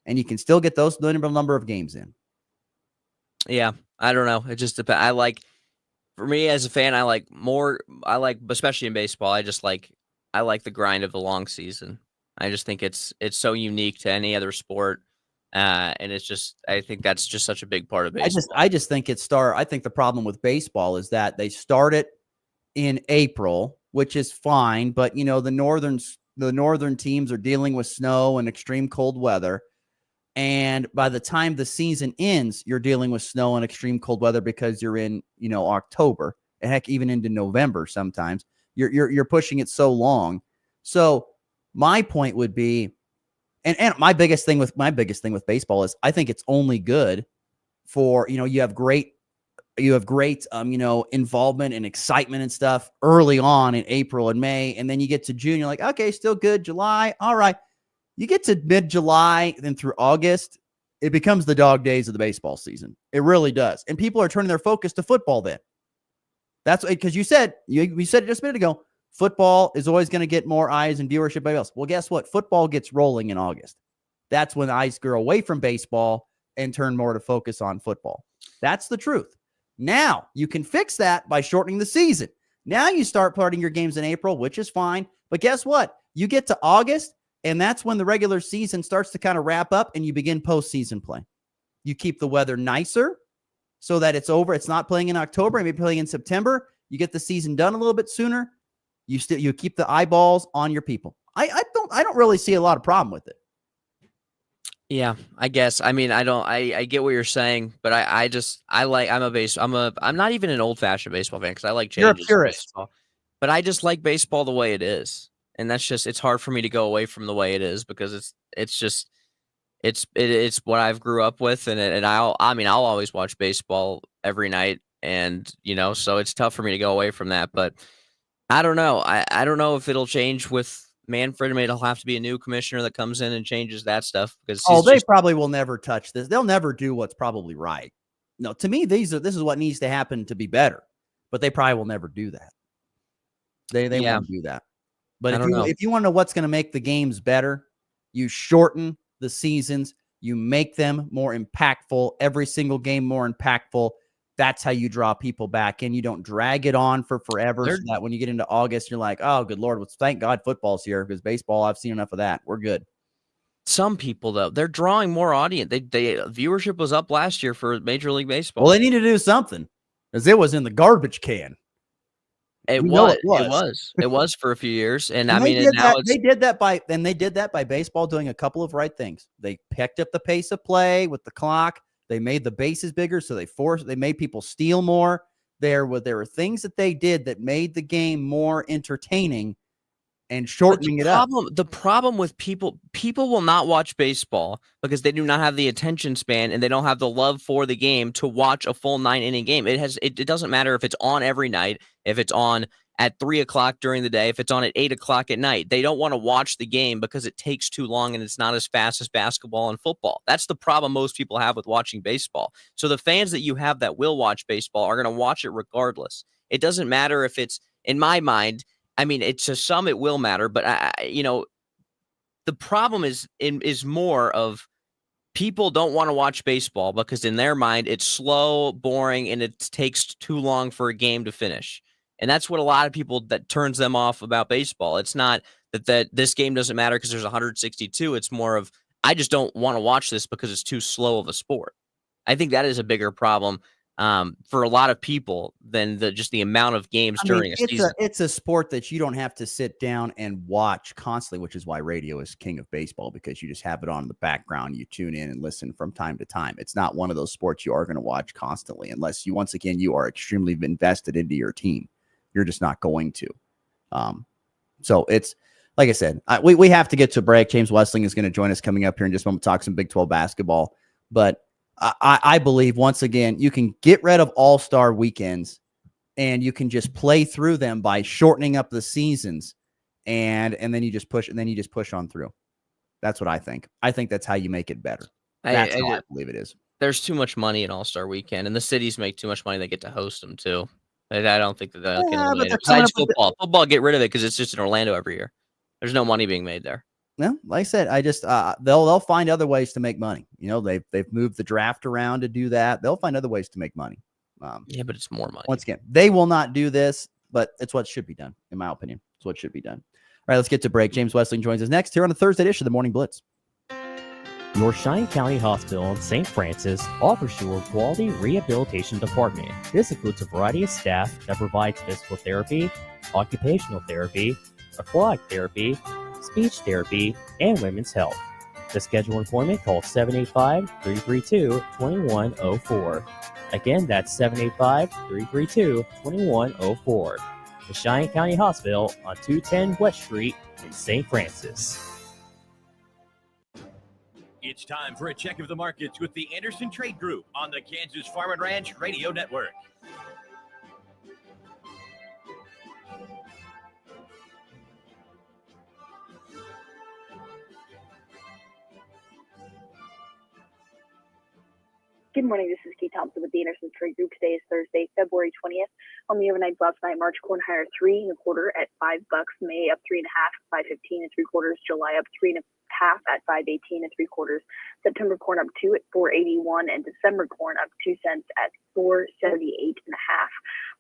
and you can still get those number of games in. Yeah, I don't know. It just depends. For me as a fan, especially in baseball, I like the grind of the long season. I just think it's so unique to any other sport. And I think that's just such a big part of baseball. I just think I think the problem with baseball is that they start it in April, which is fine. But, the northern teams are dealing with snow and extreme cold weather. And by the time the season ends, you're dealing with snow and extreme cold weather because you're in, October, and heck, even into November sometimes. You're pushing it so long. So my point would be, and my biggest thing with baseball is I think it's only good for, you have great involvement and excitement and stuff early on in April and May, and then you get to June, you're like, okay, still good. July, all right. You get to mid-July, then through August, it becomes the dog days of the baseball season. It really does. And people are turning their focus to football then. That's because you said it just a minute ago, football is always going to get more eyes and viewership by else. Well, guess what? Football gets rolling in August. That's when eyes go away from baseball and turn more to focus on football. That's the truth. Now, you can fix that by shortening the season. Now you start playing your games in April, which is fine. But guess what? You get to August, and that's when the regular season starts to kind of wrap up and you begin postseason play. You keep the weather nicer so that it's over. It's not playing in October, maybe playing in September. You get the season done a little bit sooner. You keep the eyeballs on your people. I don't really see a lot of problem with it. Yeah, I guess. I mean, I get what you're saying, but I'm not even an old-fashioned baseball fan because I like changes. You're a purist. Baseball, but I just like baseball the way it is. And it's hard for me to go away from the way it is because it's what I've grew up with. And I'll always watch baseball every night. And, so it's tough for me to go away from that, but I don't know. I don't know if it'll change with Manfred. I mean, it'll have to be a new commissioner that comes in and changes that stuff because they probably will never touch this. They'll never do what's probably right. No, to me, this is what needs to happen to be better, but they probably will never do that. They won't do that. But if you want to know what's going to make the games better, you shorten the seasons, you make them more impactful, every single game more impactful. That's how you draw people back in. You don't drag it on for forever so that when you get into August, you're like, oh, good Lord, thank God football's here because baseball, I've seen enough of that. We're good. Some people, though, they're drawing more audience. Viewership was up last year for Major League Baseball. Well, they need to do something because it was in the garbage can. It was for a few years, and I mean, they did that by baseball doing a couple of right things. They picked up the pace of play with the clock. They made the bases bigger, so they made people steal more. There were things that they did that made the game more entertaining and shortening it up. The problem with people will not watch baseball because they do not have the attention span and they don't have the love for the game to watch a full 9-inning game. It doesn't matter if it's on every night, if it's on at 3:00 during the day, if it's on at 8:00 at night. They don't want to watch the game because it takes too long and it's not as fast as basketball and football. That's the problem most people have with watching baseball. So the fans that you have that will watch baseball are going to watch it regardless. It doesn't matter if it's, in my mind, I mean, it's to some it will matter, but the problem is more of people don't want to watch baseball because in their mind it's slow, boring, and it takes too long for a game to finish. And that's what a lot of people that turns them off about baseball. It's not that this game doesn't matter because there's 162. It's more of, I just don't want to watch this because it's too slow of a sport. I think that is a bigger problem for a lot of people than just the amount of games during a season. It's a sport that you don't have to sit down and watch constantly, which is why radio is king of baseball, because you just have it on in the background. You tune in and listen from time to time. It's not one of those sports you are going to watch constantly unless you, once again, you are extremely invested into your team. You're just not going to. So it's, like I said, we have to get to a break. James Westling is going to join us coming up here in just a moment, talk some Big 12 basketball. But I believe, once again, you can get rid of all-star weekends and you can just play through them by shortening up the seasons, and then you just push on through. That's what I think. I think that's how you make it better. That's how I believe it is. There's too much money in All-Star Weekend, and the cities make too much money. They get to host them too. I don't think that can eliminate it. Besides football, get rid of it because it's just in Orlando every year. There's no money being made there. No, like I said, I just they'll find other ways to make money. You know, they've moved the draft around to do that. They'll find other ways to make money. Yeah, but it's more money. Once again, they will not do this, but it's what should be done, in my opinion. It's what should be done. All right, let's get to break. James Westling joins us next here on the Thursday edition of the Morning Blitz. Your Cheyenne County Hospital in St. Francis offers you a quality rehabilitation department. This includes a variety of staff that provides physical therapy, occupational therapy, aquatic therapy, speech therapy, and women's health. To schedule an appointment, call 785-332-2104. Again, that's 785-332-2104. The Cheyenne County Hospital on 210 West Street in St. Francis. It's time for a check of the markets with the Anderson Trade Group on the Kansas Farm and Ranch Radio Network. Good morning, this is Keith Thompson with the Anderson Trade Group. Today is Thursday, February 20th. On the overnight last night, March corn higher 3 1/4 at $5. May up 3 1/2, 5.15 3/4. July up 3 1/2 at 5.18 3/4. September corn up 2 at 4.81, and December corn up 2 cents at 4.78 1/2.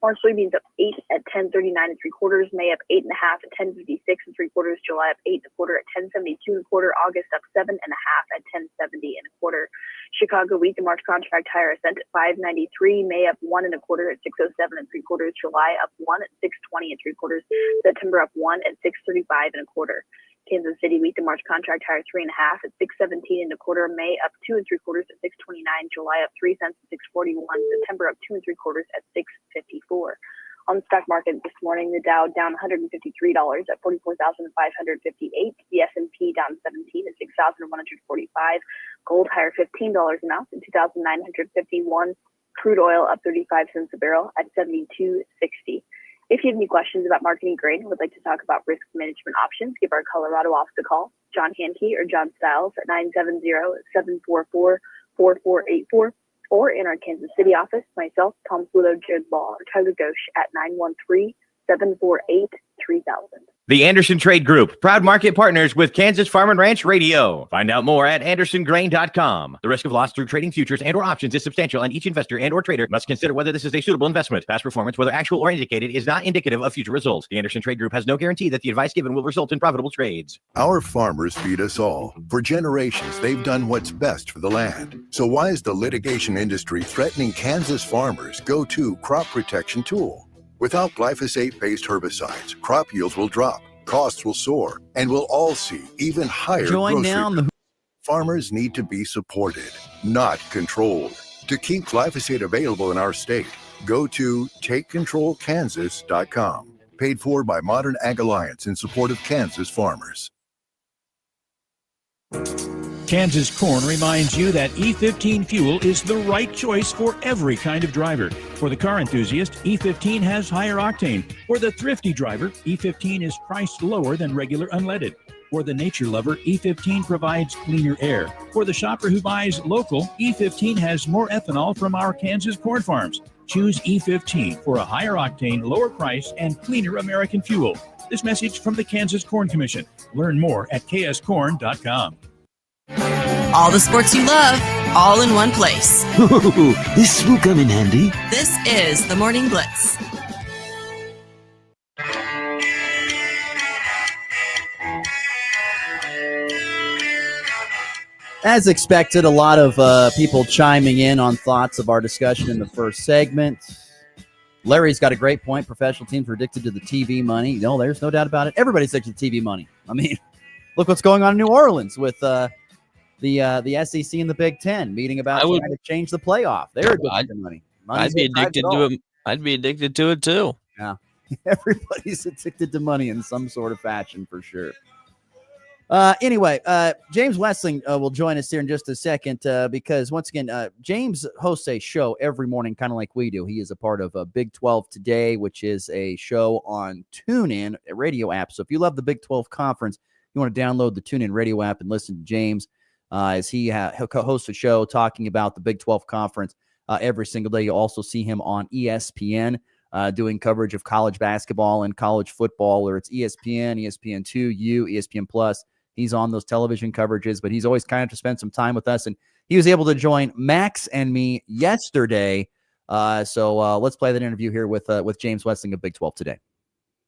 March soybeans up 8 at 10.39 3/4. May up 8 1/2 at 10.56 3/4. July up 8 1/4 at 10.72 1/4. August up 7 1/2 at 10.70 1/4. Chicago wheat, the March contract higher a cent at 5.93. May up 1 1/4 at 6.07 3/4. July up 1 at 6.20 3/4. September up 1 at 6.35 1/4. Kansas City wheat, the March contract higher 3 1/2 at 6.17 1/4. May up 2 3/4 at 6.29. July up 3 cents at 6.41. September up 2 3/4 at 6.54. On the stock market this morning, the Dow down $153 at 44,558. The S&P down 17 at 6,145. Gold higher $15 an ounce at 2,951. Crude oil up 35 cents a barrel at 72.60. If you have any questions about marketing grain and would like to talk about risk management options, give our Colorado office a call, John Hankey or John Stiles at 970-744-4484, or in our Kansas City office, myself, Tom Fulo, Jared Law, or Tyler Ghosh at 913-748-3000. The Anderson Trade Group, proud market partners with Kansas Farm and Ranch Radio. Find out more at andersongrain.com. The risk of loss through trading futures and or options is substantial, and each investor and or trader must consider whether this is a suitable investment. Past performance, whether actual or indicated, is not indicative of future results. The Anderson Trade Group has no guarantee that the advice given will result in profitable trades. Our farmers feed us all. For generations, they've done what's best for the land. So why is the litigation industry threatening Kansas farmers' go-to crop protection tool? Without glyphosate-based herbicides, crop yields will drop, costs will soar, and we'll all see even higher grocery bills. Farmers need to be supported, not controlled. To keep glyphosate available in our state, go to TakeControlKansas.com. Paid for by Modern Ag Alliance in support of Kansas farmers. Kansas Corn reminds you that E15 fuel is the right choice for every kind of driver. For the car enthusiast, E15 has higher octane. For the thrifty driver, E15 is priced lower than regular unleaded. For the nature lover, E15 provides cleaner air. For the shopper who buys local, E15 has more ethanol from our Kansas corn farms. Choose E15 for a higher octane, lower price, and cleaner American fuel. This message from the Kansas Corn Commission. Learn more at kscorn.com. All the sports you love, all in one place. Ooh, this will come in handy. This is the Morning Blitz. As expected, a lot of people chiming in on thoughts of our discussion in the first segment. Larry's got a great point. Professional teams are addicted to the TV money. No, there's no doubt about it. Everybody's addicted to TV money. I mean, look what's going on in New Orleans with the SEC and the Big Ten meeting about trying to change the playoff. They're addicted to money. I'd be addicted to it. I'd be addicted to it too. Yeah, everybody's addicted to money in some sort of fashion for sure. Anyway, James Westling will join us here in just a second because, once again, James hosts a show every morning, kind of like we do. He is a part of Big 12 Today, which is a show on TuneIn, a radio app. So if you love the Big 12 Conference, you want to download the TuneIn radio app and listen to James as he'll co-host a show talking about the Big 12 Conference every single day. You'll also see him on ESPN doing coverage of college basketball and college football, or it's ESPN, ESPN2, ESPN Plus. He's on those television coverages, but he's always kind of to spend some time with us. And he was able to join Max and me yesterday. So let's play that interview here with James Westling of Big 12 Today.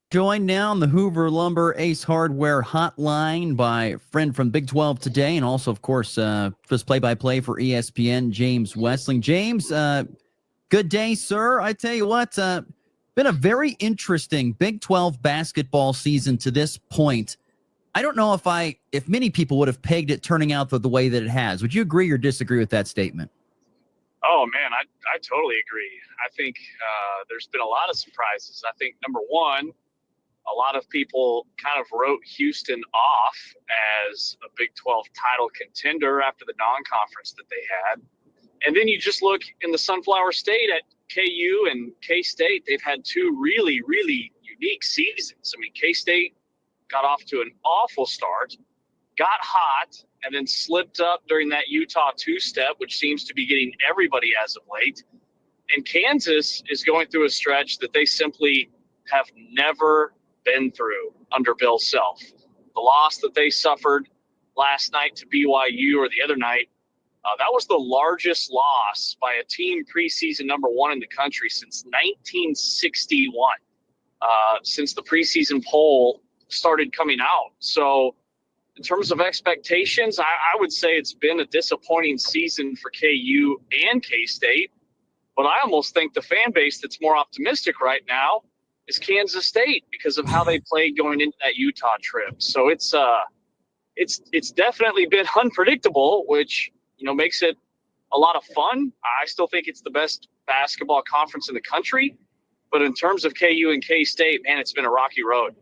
Joined now on the Hoover Lumber Ace Hardware hotline by a friend from Big 12 Today, and also, of course, just play-by-play for ESPN, James Westling. James, good day, sir. I tell you what, been a very interesting Big 12 basketball season to this point. I don't know if many people would have pegged it turning out the way that it has. Would you agree or disagree with that statement? Oh, man, I totally agree. I think there's been a lot of surprises. I think, number one, a lot of people kind of wrote Houston off as a Big 12 title contender after the non-conference that they had. And then you just look in the Sunflower State at KU and K-State. They've had two really, really unique seasons. I mean, K-State got off to an awful start, got hot, and then slipped up during that Utah two-step, which seems to be getting everybody as of late. And Kansas is going through a stretch that they simply have never been through under Bill Self. The loss that they suffered last night to BYU, or the other night, that was the largest loss by a team preseason number one in the country since 1961, since the preseason poll started coming out. So in terms of expectations, I would say it's been a disappointing season for KU and K-State, but I almost think the fan base that's more optimistic right now is Kansas State because of how they played going into that Utah trip. So it's definitely been unpredictable, which, makes it a lot of fun. I still think it's the best basketball conference in the country, but in terms of KU and K-State, man, it's been a rocky road.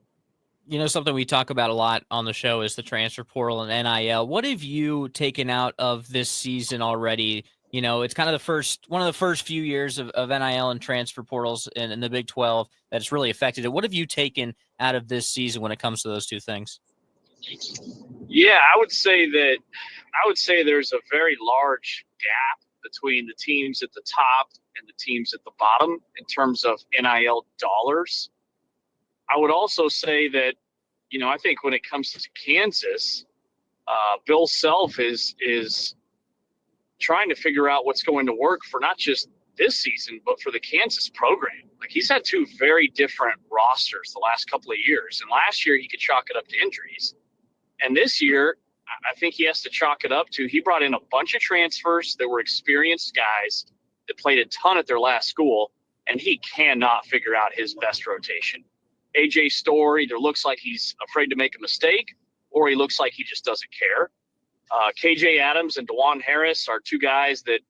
Something we talk about a lot on the show is the transfer portal and NIL. What have you taken out of this season already? It's kind of one of the first few years of NIL and transfer portals in the Big 12 that's really affected it. What have you taken out of this season when it comes to those two things? Yeah, I would say there's a very large gap between the teams at the top and the teams at the bottom in terms of NIL dollars. I would also say that, I think when it comes to Kansas, Bill Self is trying to figure out what's going to work for not just this season, but for the Kansas program. Like, he's had two very different rosters the last couple of years. And last year he could chalk it up to injuries. And this year, I think he has to chalk it up to, he brought in a bunch of transfers that were experienced guys that played a ton at their last school, and he cannot figure out his best rotation. AJ Storr either looks like he's afraid to make a mistake, or he looks like he just doesn't care. KJ Adams and DeJuan Harris are two guys that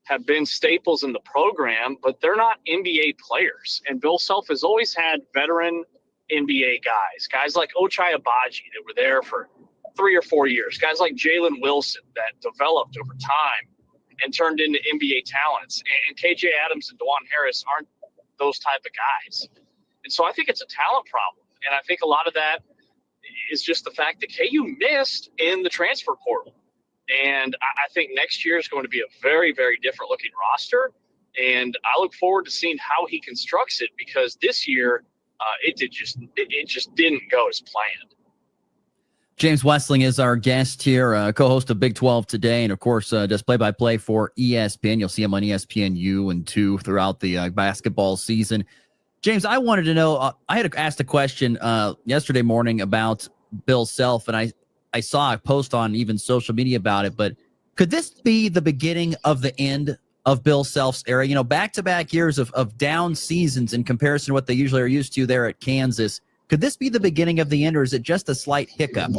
have been staples in the program, but they're not NBA players. And Bill Self has always had veteran NBA guys like Ochai Agbaji that were there for 3 or 4 years, guys like Jalen Wilson that developed over time and turned into NBA talents. And KJ Adams and DeJuan Harris aren't those type of guys. And so I think it's a talent problem. And I think a lot of that is just the fact that KU missed in the transfer portal. And I think next year is going to be a very, very different looking roster. And I look forward to seeing how he constructs it, because this year it just didn't go as planned. James Westling is our guest here, co-host of Big 12 Today, and of course does play-by-play for ESPN. You'll see him on ESPNU and 2 throughout the basketball season. James, I wanted to know, I had asked a question yesterday morning about Bill Self, and I I saw a post on even social media about it, but could this be the beginning of the end of Bill Self's era? You know, back-to-back years of down seasons in comparison to what they usually are used to there at Kansas. Could this be the beginning of the end, or is it just a slight hiccup?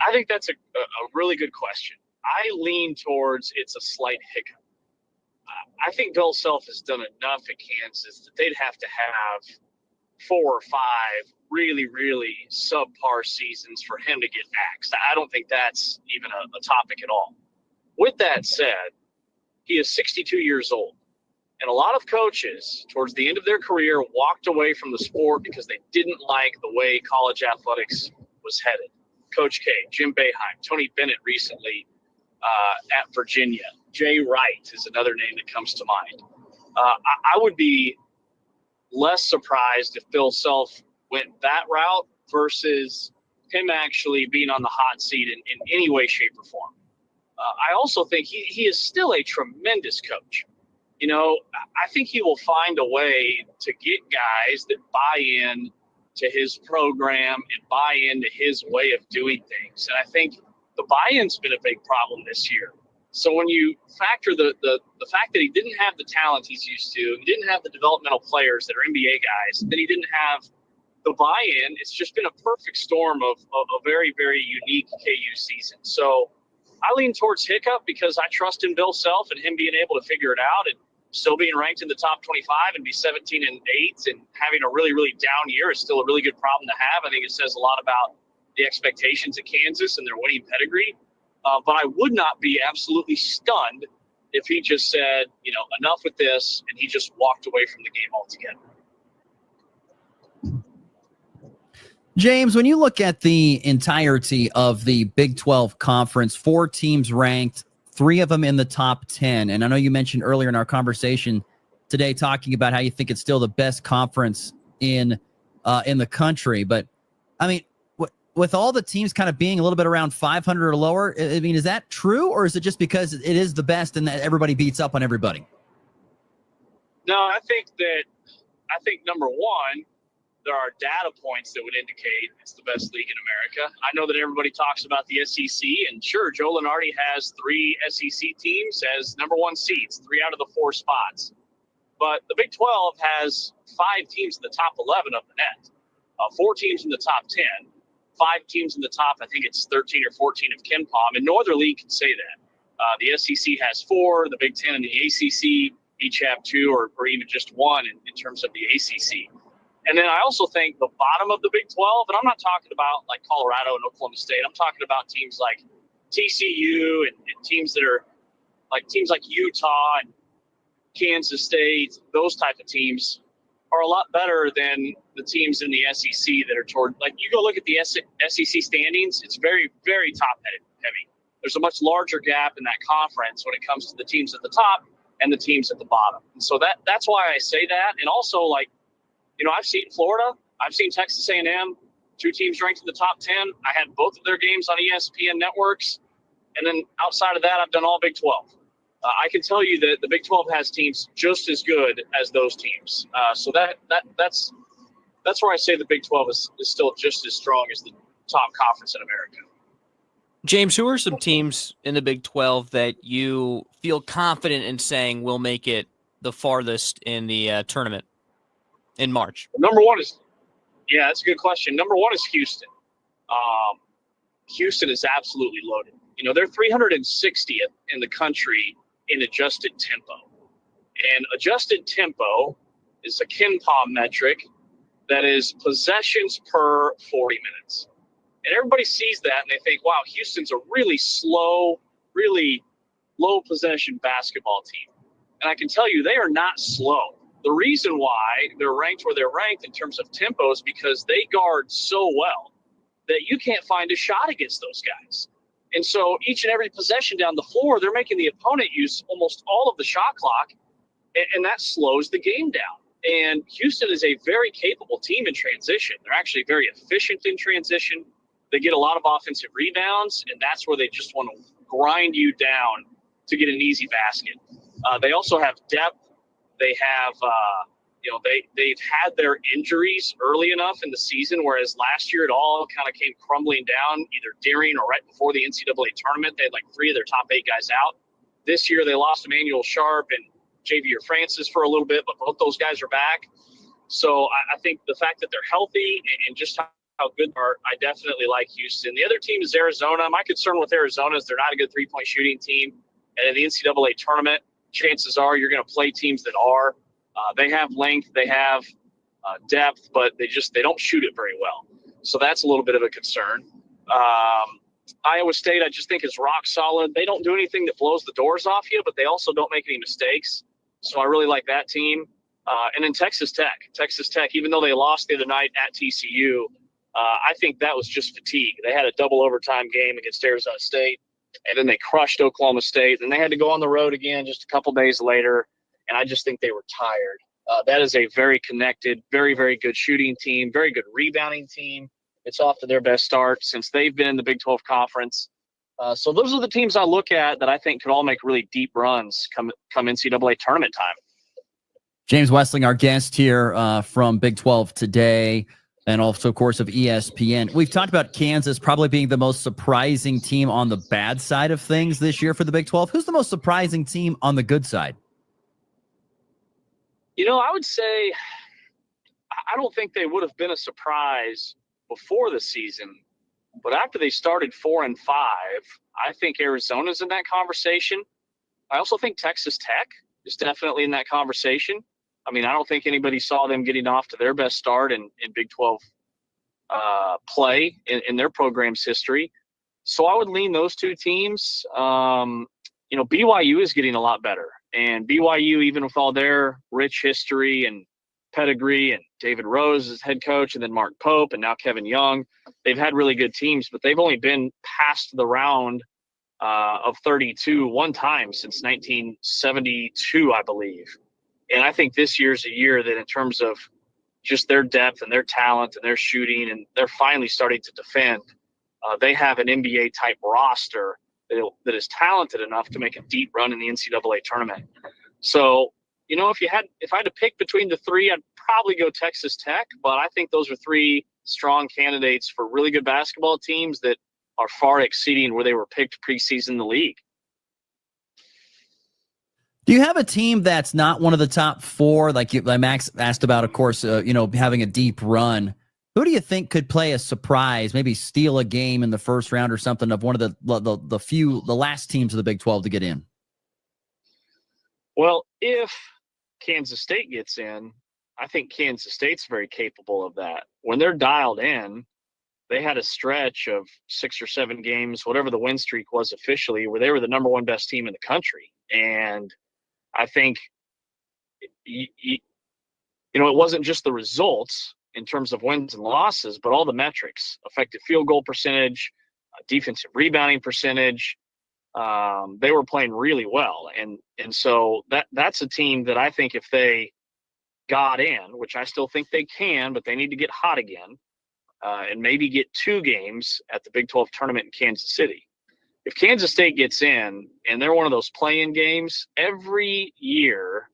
I think that's a really good question. I lean towards it's a slight hiccup. I think Bill Self has done enough at Kansas that they'd have to have 4 or 5 really, really subpar seasons for him to get axed. I don't think that's even a topic at all. With that said, he is 62 years old. And a lot of coaches towards the end of their career walked away from the sport because they didn't like the way college athletics was headed. Coach K, Jim Boeheim, Tony Bennett recently at Virginia. Jay Wright is another name that comes to mind. I would be less surprised if Bill Self went that route versus him actually being on the hot seat in any way, shape, or form. I also think he is still a tremendous coach. You know, I think he will find a way to get guys that buy in to his program and buy into his way of doing things. And I think the buy-in's been a big problem this year. So when you factor the fact that he didn't have the talent he's used to, he didn't have the developmental players that are NBA guys, then he didn't have the buy-in, it's just been a perfect storm of a very, very unique KU season. So I lean towards hiccup because I trust in Bill Self and him being able to figure it out and still being ranked in the top 25 and be 17-8 and having a really, really down year is still a really good problem to have. I think it says a lot about the expectations at Kansas and their winning pedigree. But I would not be absolutely stunned if he just said, you know, enough with this, and he just walked away from the game altogether. James, when you look at the entirety of the Big 12 conference, 4 teams ranked, 3 of them in the top 10. And I know you mentioned earlier in our conversation today talking about how you think it's still the best conference in the country. But, I mean, with all the teams kind of being a little bit around 500 or lower, I mean, is that true, or is it just because it is the best and that everybody beats up on everybody? No, I think number one, there are data points that would indicate it's the best league in America. I know that everybody talks about the SEC, and sure, Joe Lunardi has 3 SEC teams as number 1 seeds, 3 out of the 4 spots. But the Big 12 has 5 teams in the top 11 of the net, 4 teams in the top 10, 5 teams in the top, I think it's 13 or 14 of KenPom, and no other league can say that. The SEC has 4, the Big 10 and the ACC each have 2 or even just 1 in terms of the ACC. And then I also think the bottom of the Big 12, and I'm not talking about like Colorado and Oklahoma State. I'm talking about teams like TCU and teams that are like teams like Utah and Kansas State. Those type of teams are a lot better than the teams in the SEC that are toward, like, you go look at the SEC standings, it's very, very top heavy. There's a much larger gap in that conference when it comes to the teams at the top and the teams at the bottom. And so that's why I say that. And also, like, you know, I've seen Florida, I've seen Texas A&M, 2 teams ranked in the top 10. I had both of their games on ESPN networks. And then outside of that, I've done all Big 12. I can tell you that the Big 12 has teams just as good as those teams. So that's where I say the Big 12 is still just as strong as the top conference in America. James, who are some teams in the Big 12 that you feel confident in saying will make it the farthest in the tournament in March? Number one is, yeah, that's a good question. Number one is Houston. Houston is absolutely loaded. You know, they're 360th in the country in adjusted tempo. And adjusted tempo is a KenPom metric that is possessions per 40 minutes. And everybody sees that and they think, wow, Houston's a really slow, really low possession basketball team. And I can tell you they are not slow. The reason why they're ranked where they're ranked in terms of tempo is because they guard so well that you can't find a shot against those guys. And so each and every possession down the floor, they're making the opponent use almost all of the shot clock, and that slows the game down. And Houston is a very capable team in transition. They're actually very efficient in transition. They get a lot of offensive rebounds, and that's where they just want to grind you down to get an easy basket. They also have depth. They have, they've had their injuries early enough in the season, whereas last year it all kind of came crumbling down either during or right before the NCAA tournament. They had like 3 of their top 8 guys out. This year they lost Emmanuel Sharp and Javier Francis for a little bit, but both those guys are back. So I think the fact that they're healthy and just how good they are, I definitely like Houston. The other team is Arizona. My concern with Arizona is they're not a good three-point shooting team. And in the NCAA tournament, chances are you're going to play teams that are. They have length, they have depth, but they don't shoot it very well. So that's a little bit of a concern. Iowa State, I just think is rock solid. They don't do anything that blows the doors off you, but they also don't make any mistakes. So I really like that team. And then Texas Tech, even though they lost the other night at TCU, I think that was just fatigue. They had a double overtime game against Arizona State, and then they crushed Oklahoma State. And they had to go on the road again just a couple days later, and I just think they were tired. That is a very connected, very, very good shooting team, very good rebounding team. It's off to their best start since they've been in the Big 12 Conference. So those are the teams I look at that I think could all make really deep runs come NCAA tournament time. James Westling, our guest here from Big 12 Today, and also, of course, of ESPN. We've talked about Kansas probably being the most surprising team on the bad side of things this year for the Big 12. Who's the most surprising team on the good side? I would say I don't think they would have been a surprise before the season, but after they started 4-5, I think Arizona's in that conversation. I also think Texas Tech is definitely in that conversation. I mean, I don't think anybody saw them getting off to their best start in Big 12 play in their program's history. So I would lean those two teams. BYU is getting a lot better. And BYU, even with all their rich history and pedigree and David Rose as head coach and then Mark Pope and now Kevin Young, they've had really good teams, but they've only been past the round of 32 one time since 1972, I believe. And I think this year's a year that in terms of just their depth and their talent and their shooting, and they're finally starting to defend, they have an NBA-type roster that is talented enough to make a deep run in the NCAA tournament. So, if I had to pick between the three, I'd probably go Texas Tech, but I think those are 3 strong candidates for really good basketball teams that are far exceeding where they were picked preseason in the league. Do you have a team that's not one of the top 4? Like Max asked about, of course, having a deep run. Who do you think could play a surprise, maybe steal a game in the first round or something of one of the last teams of the Big 12 to get in? Well, if Kansas State gets in, I think Kansas State's very capable of that. When they're dialed in, they had a stretch of 6 or 7 games, whatever the win streak was officially, where they were the number 1 best team in the country. And I think, it wasn't just the results in terms of wins and losses, but all the metrics: effective field goal percentage, defensive rebounding percentage. They were playing really well. And so that's a team that I think if they got in, which I still think they can, but they need to get hot again and maybe get 2 games at the Big 12 tournament in Kansas City. If Kansas State gets in and they're one of those play-in games, every year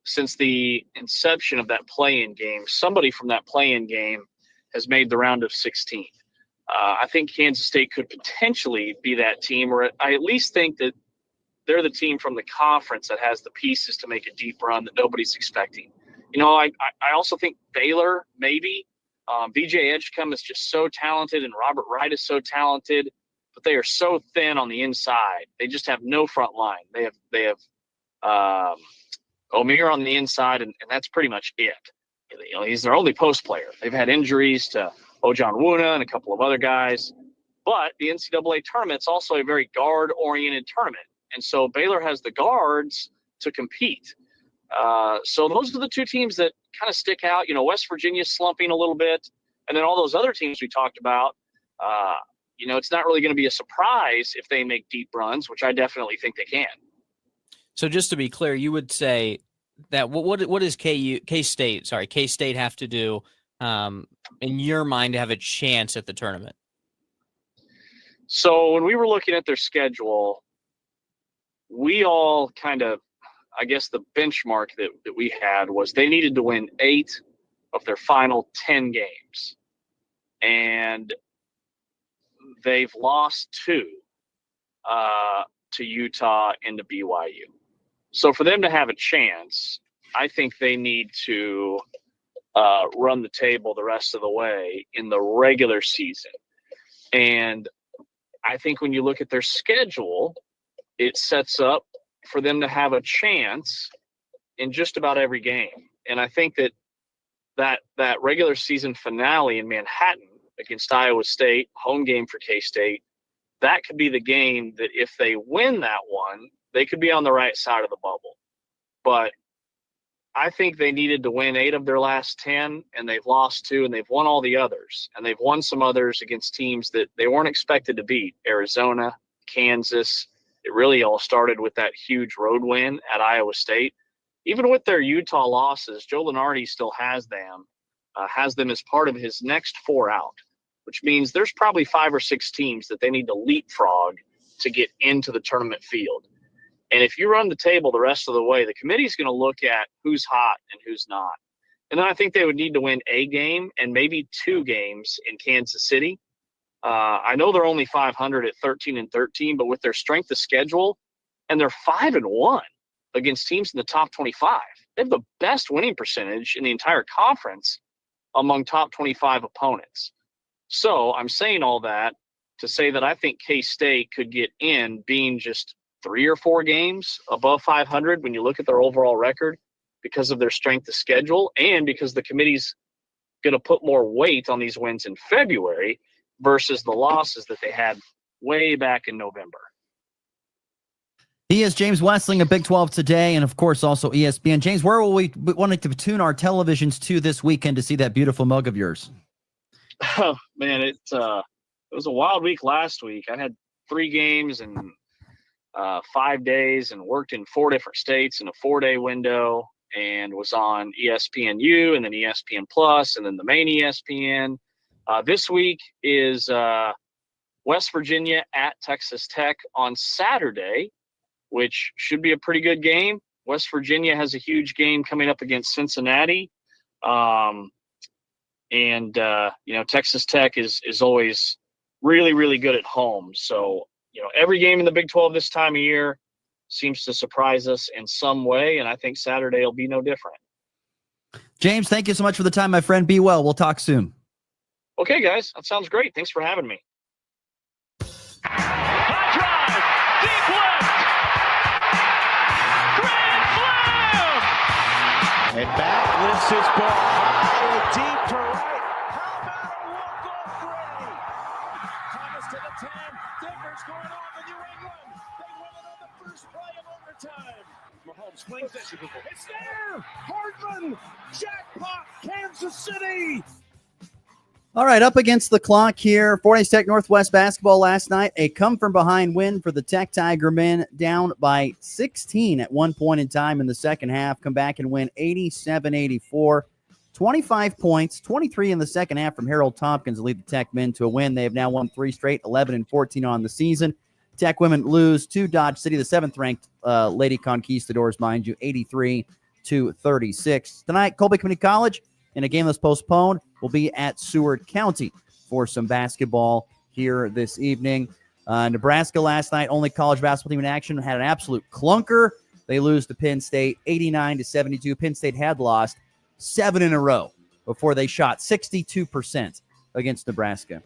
since the inception of that play-in game, somebody from that play-in game has made the round of 16. I think Kansas State could potentially be that team, or I at least think that they're the team from the conference that has the pieces to make a deep run that nobody's expecting. I also think Baylor, maybe. BJ Edgecombe is just so talented, and Robert Wright is so talented, but they are so thin on the inside. They just have no front line. They have Omier on the inside, and that's pretty much it. He's their only post player. They've had injuries to Ojan Wuna and a couple of other guys, but the NCAA tournament's also a very guard-oriented tournament, and so Baylor has the guards to compete. So those are the 2 teams that kind of stick out. West Virginia's slumping a little bit, and then all those other teams we talked about, it's not really going to be a surprise if they make deep runs, which I definitely think they can. So just to be clear, you would say that what does K-State have to do in your mind to have a chance at the tournament? So when we were looking at their schedule, we all kind of, I guess the benchmark that we had was they needed to win 8 of their final 10 games. And they've lost 2 to Utah and to BYU. So for them to have a chance, I think they need to run the table the rest of the way in the regular season. And I think when you look at their schedule, it sets up for them to have a chance in just about every game. And I think that regular season finale in Manhattan against Iowa State, home game for K-State, that could be the game that if they win that one, they could be on the right side of the bubble. But I think they needed to win 8 of their last 10, and they've lost 2, and they've won all the others. And they've won some others against teams that they weren't expected to beat. Arizona, Kansas. It really all started with that huge road win at Iowa State. Even with their Utah losses, Joe Lunardi still has them as part of his next 4 out, which means there's probably 5 or 6 teams that they need to leapfrog to get into the tournament field. And if you run the table the rest of the way, the committee's going to look at who's hot and who's not. And then I think they would need to win a game and maybe 2 games in Kansas City. I know they're only 500 at 13-13, but with their strength of schedule, and they're 5-1 against teams in the top 25. They have the best winning percentage in the entire conference among top 25 opponents. So I'm saying all that to say that I think K-State could get in being just 3 or 4 games above 500 when you look at their overall record because of their strength of schedule and because the committee's going to put more weight on these wins in February versus the losses that they had way back in November. He is James Westling of Big 12 Today and, of course, also ESPN. James, where will we wanting to tune our televisions to this weekend to see that beautiful mug of yours? Oh, man, it was a wild week last week. I had 3 games in 5 days and worked in 4 different states in a 4-day window and was on ESPNU and then ESPN Plus and then the main ESPN. This week is West Virginia at Texas Tech on Saturday, which should be a pretty good game. West Virginia has a huge game coming up against Cincinnati. Texas Tech is always really, really good at home. So, every game in the Big 12 this time of year seems to surprise us in some way, and I think Saturday will be no different. James, thank you so much for the time, my friend. Be well. We'll talk soon. Okay, guys. That sounds great. Thanks for having me. And back lifts his ball high and deep to right. How about a walk-off Gray? Thomas to the 10. Denver's going on to New England. They win it on the first play of overtime. Mahomes flings it. It's there. Hardman. Jackpot. Kansas City. All right, up against the clock here. Forney Tech Northwest basketball last night. A come-from-behind win for the Tech Tiger men, down by 16 at one point in time in the second half. Come back and win 87-84. 25 points, 23 in the second half from Harold Tompkins to lead the Tech men to a win. They have now won 3 straight, 11-14 on the season. Tech women lose to Dodge City, the 7th-ranked Lady Conquistadors, mind you, 83-36. Tonight, Colby Community College, in a game that's postponed, will be at Seward County for some basketball here this evening. Nebraska last night, only college basketball team in action, had an absolute clunker. They lose to Penn State 89-72. Penn State had lost 7 in a row before they shot 62% against Nebraska.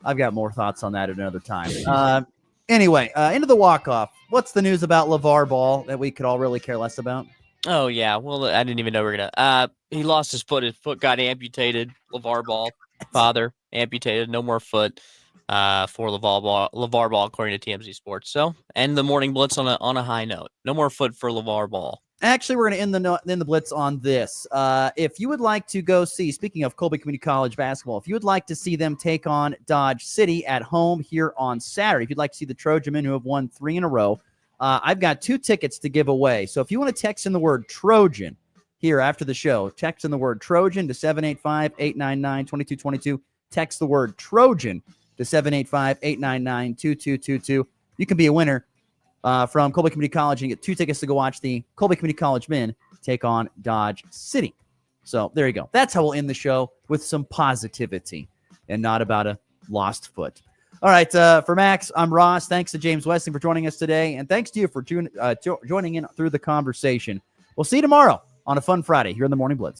I've got more thoughts on that at another time. Anyway, into the walk-off. What's the news about LeVar Ball that we could all really care less about? Oh, yeah. Well, I didn't even know we were going to. He lost his foot. His foot got amputated. LeVar Ball, father, amputated. No more foot for LeVar Ball, according to TMZ Sports. So, end the morning blitz on a high note. No more foot for LeVar Ball. Actually, we're going to end the blitz on this. If you would like to go see, speaking of Colby Community College basketball, if you would like to see them take on Dodge City at home here on Saturday, if you'd like to see the Trojan men who have won 3 in a row, I've got 2 tickets to give away. So if you want to text in the word Trojan here after the show, text in the word Trojan to 785-899-2222. Text the word Trojan to 785-899-2222. You can be a winner from Colby Community College, and get 2 tickets to go watch the Colby Community College men take on Dodge City. So there you go. That's how we'll end the show, with some positivity and not about a lost foot. All right, for Max, I'm Ross. Thanks to James Westing for joining us today, and thanks to you for joining in through the conversation. We'll see you tomorrow on a fun Friday here in the Morning Blitz.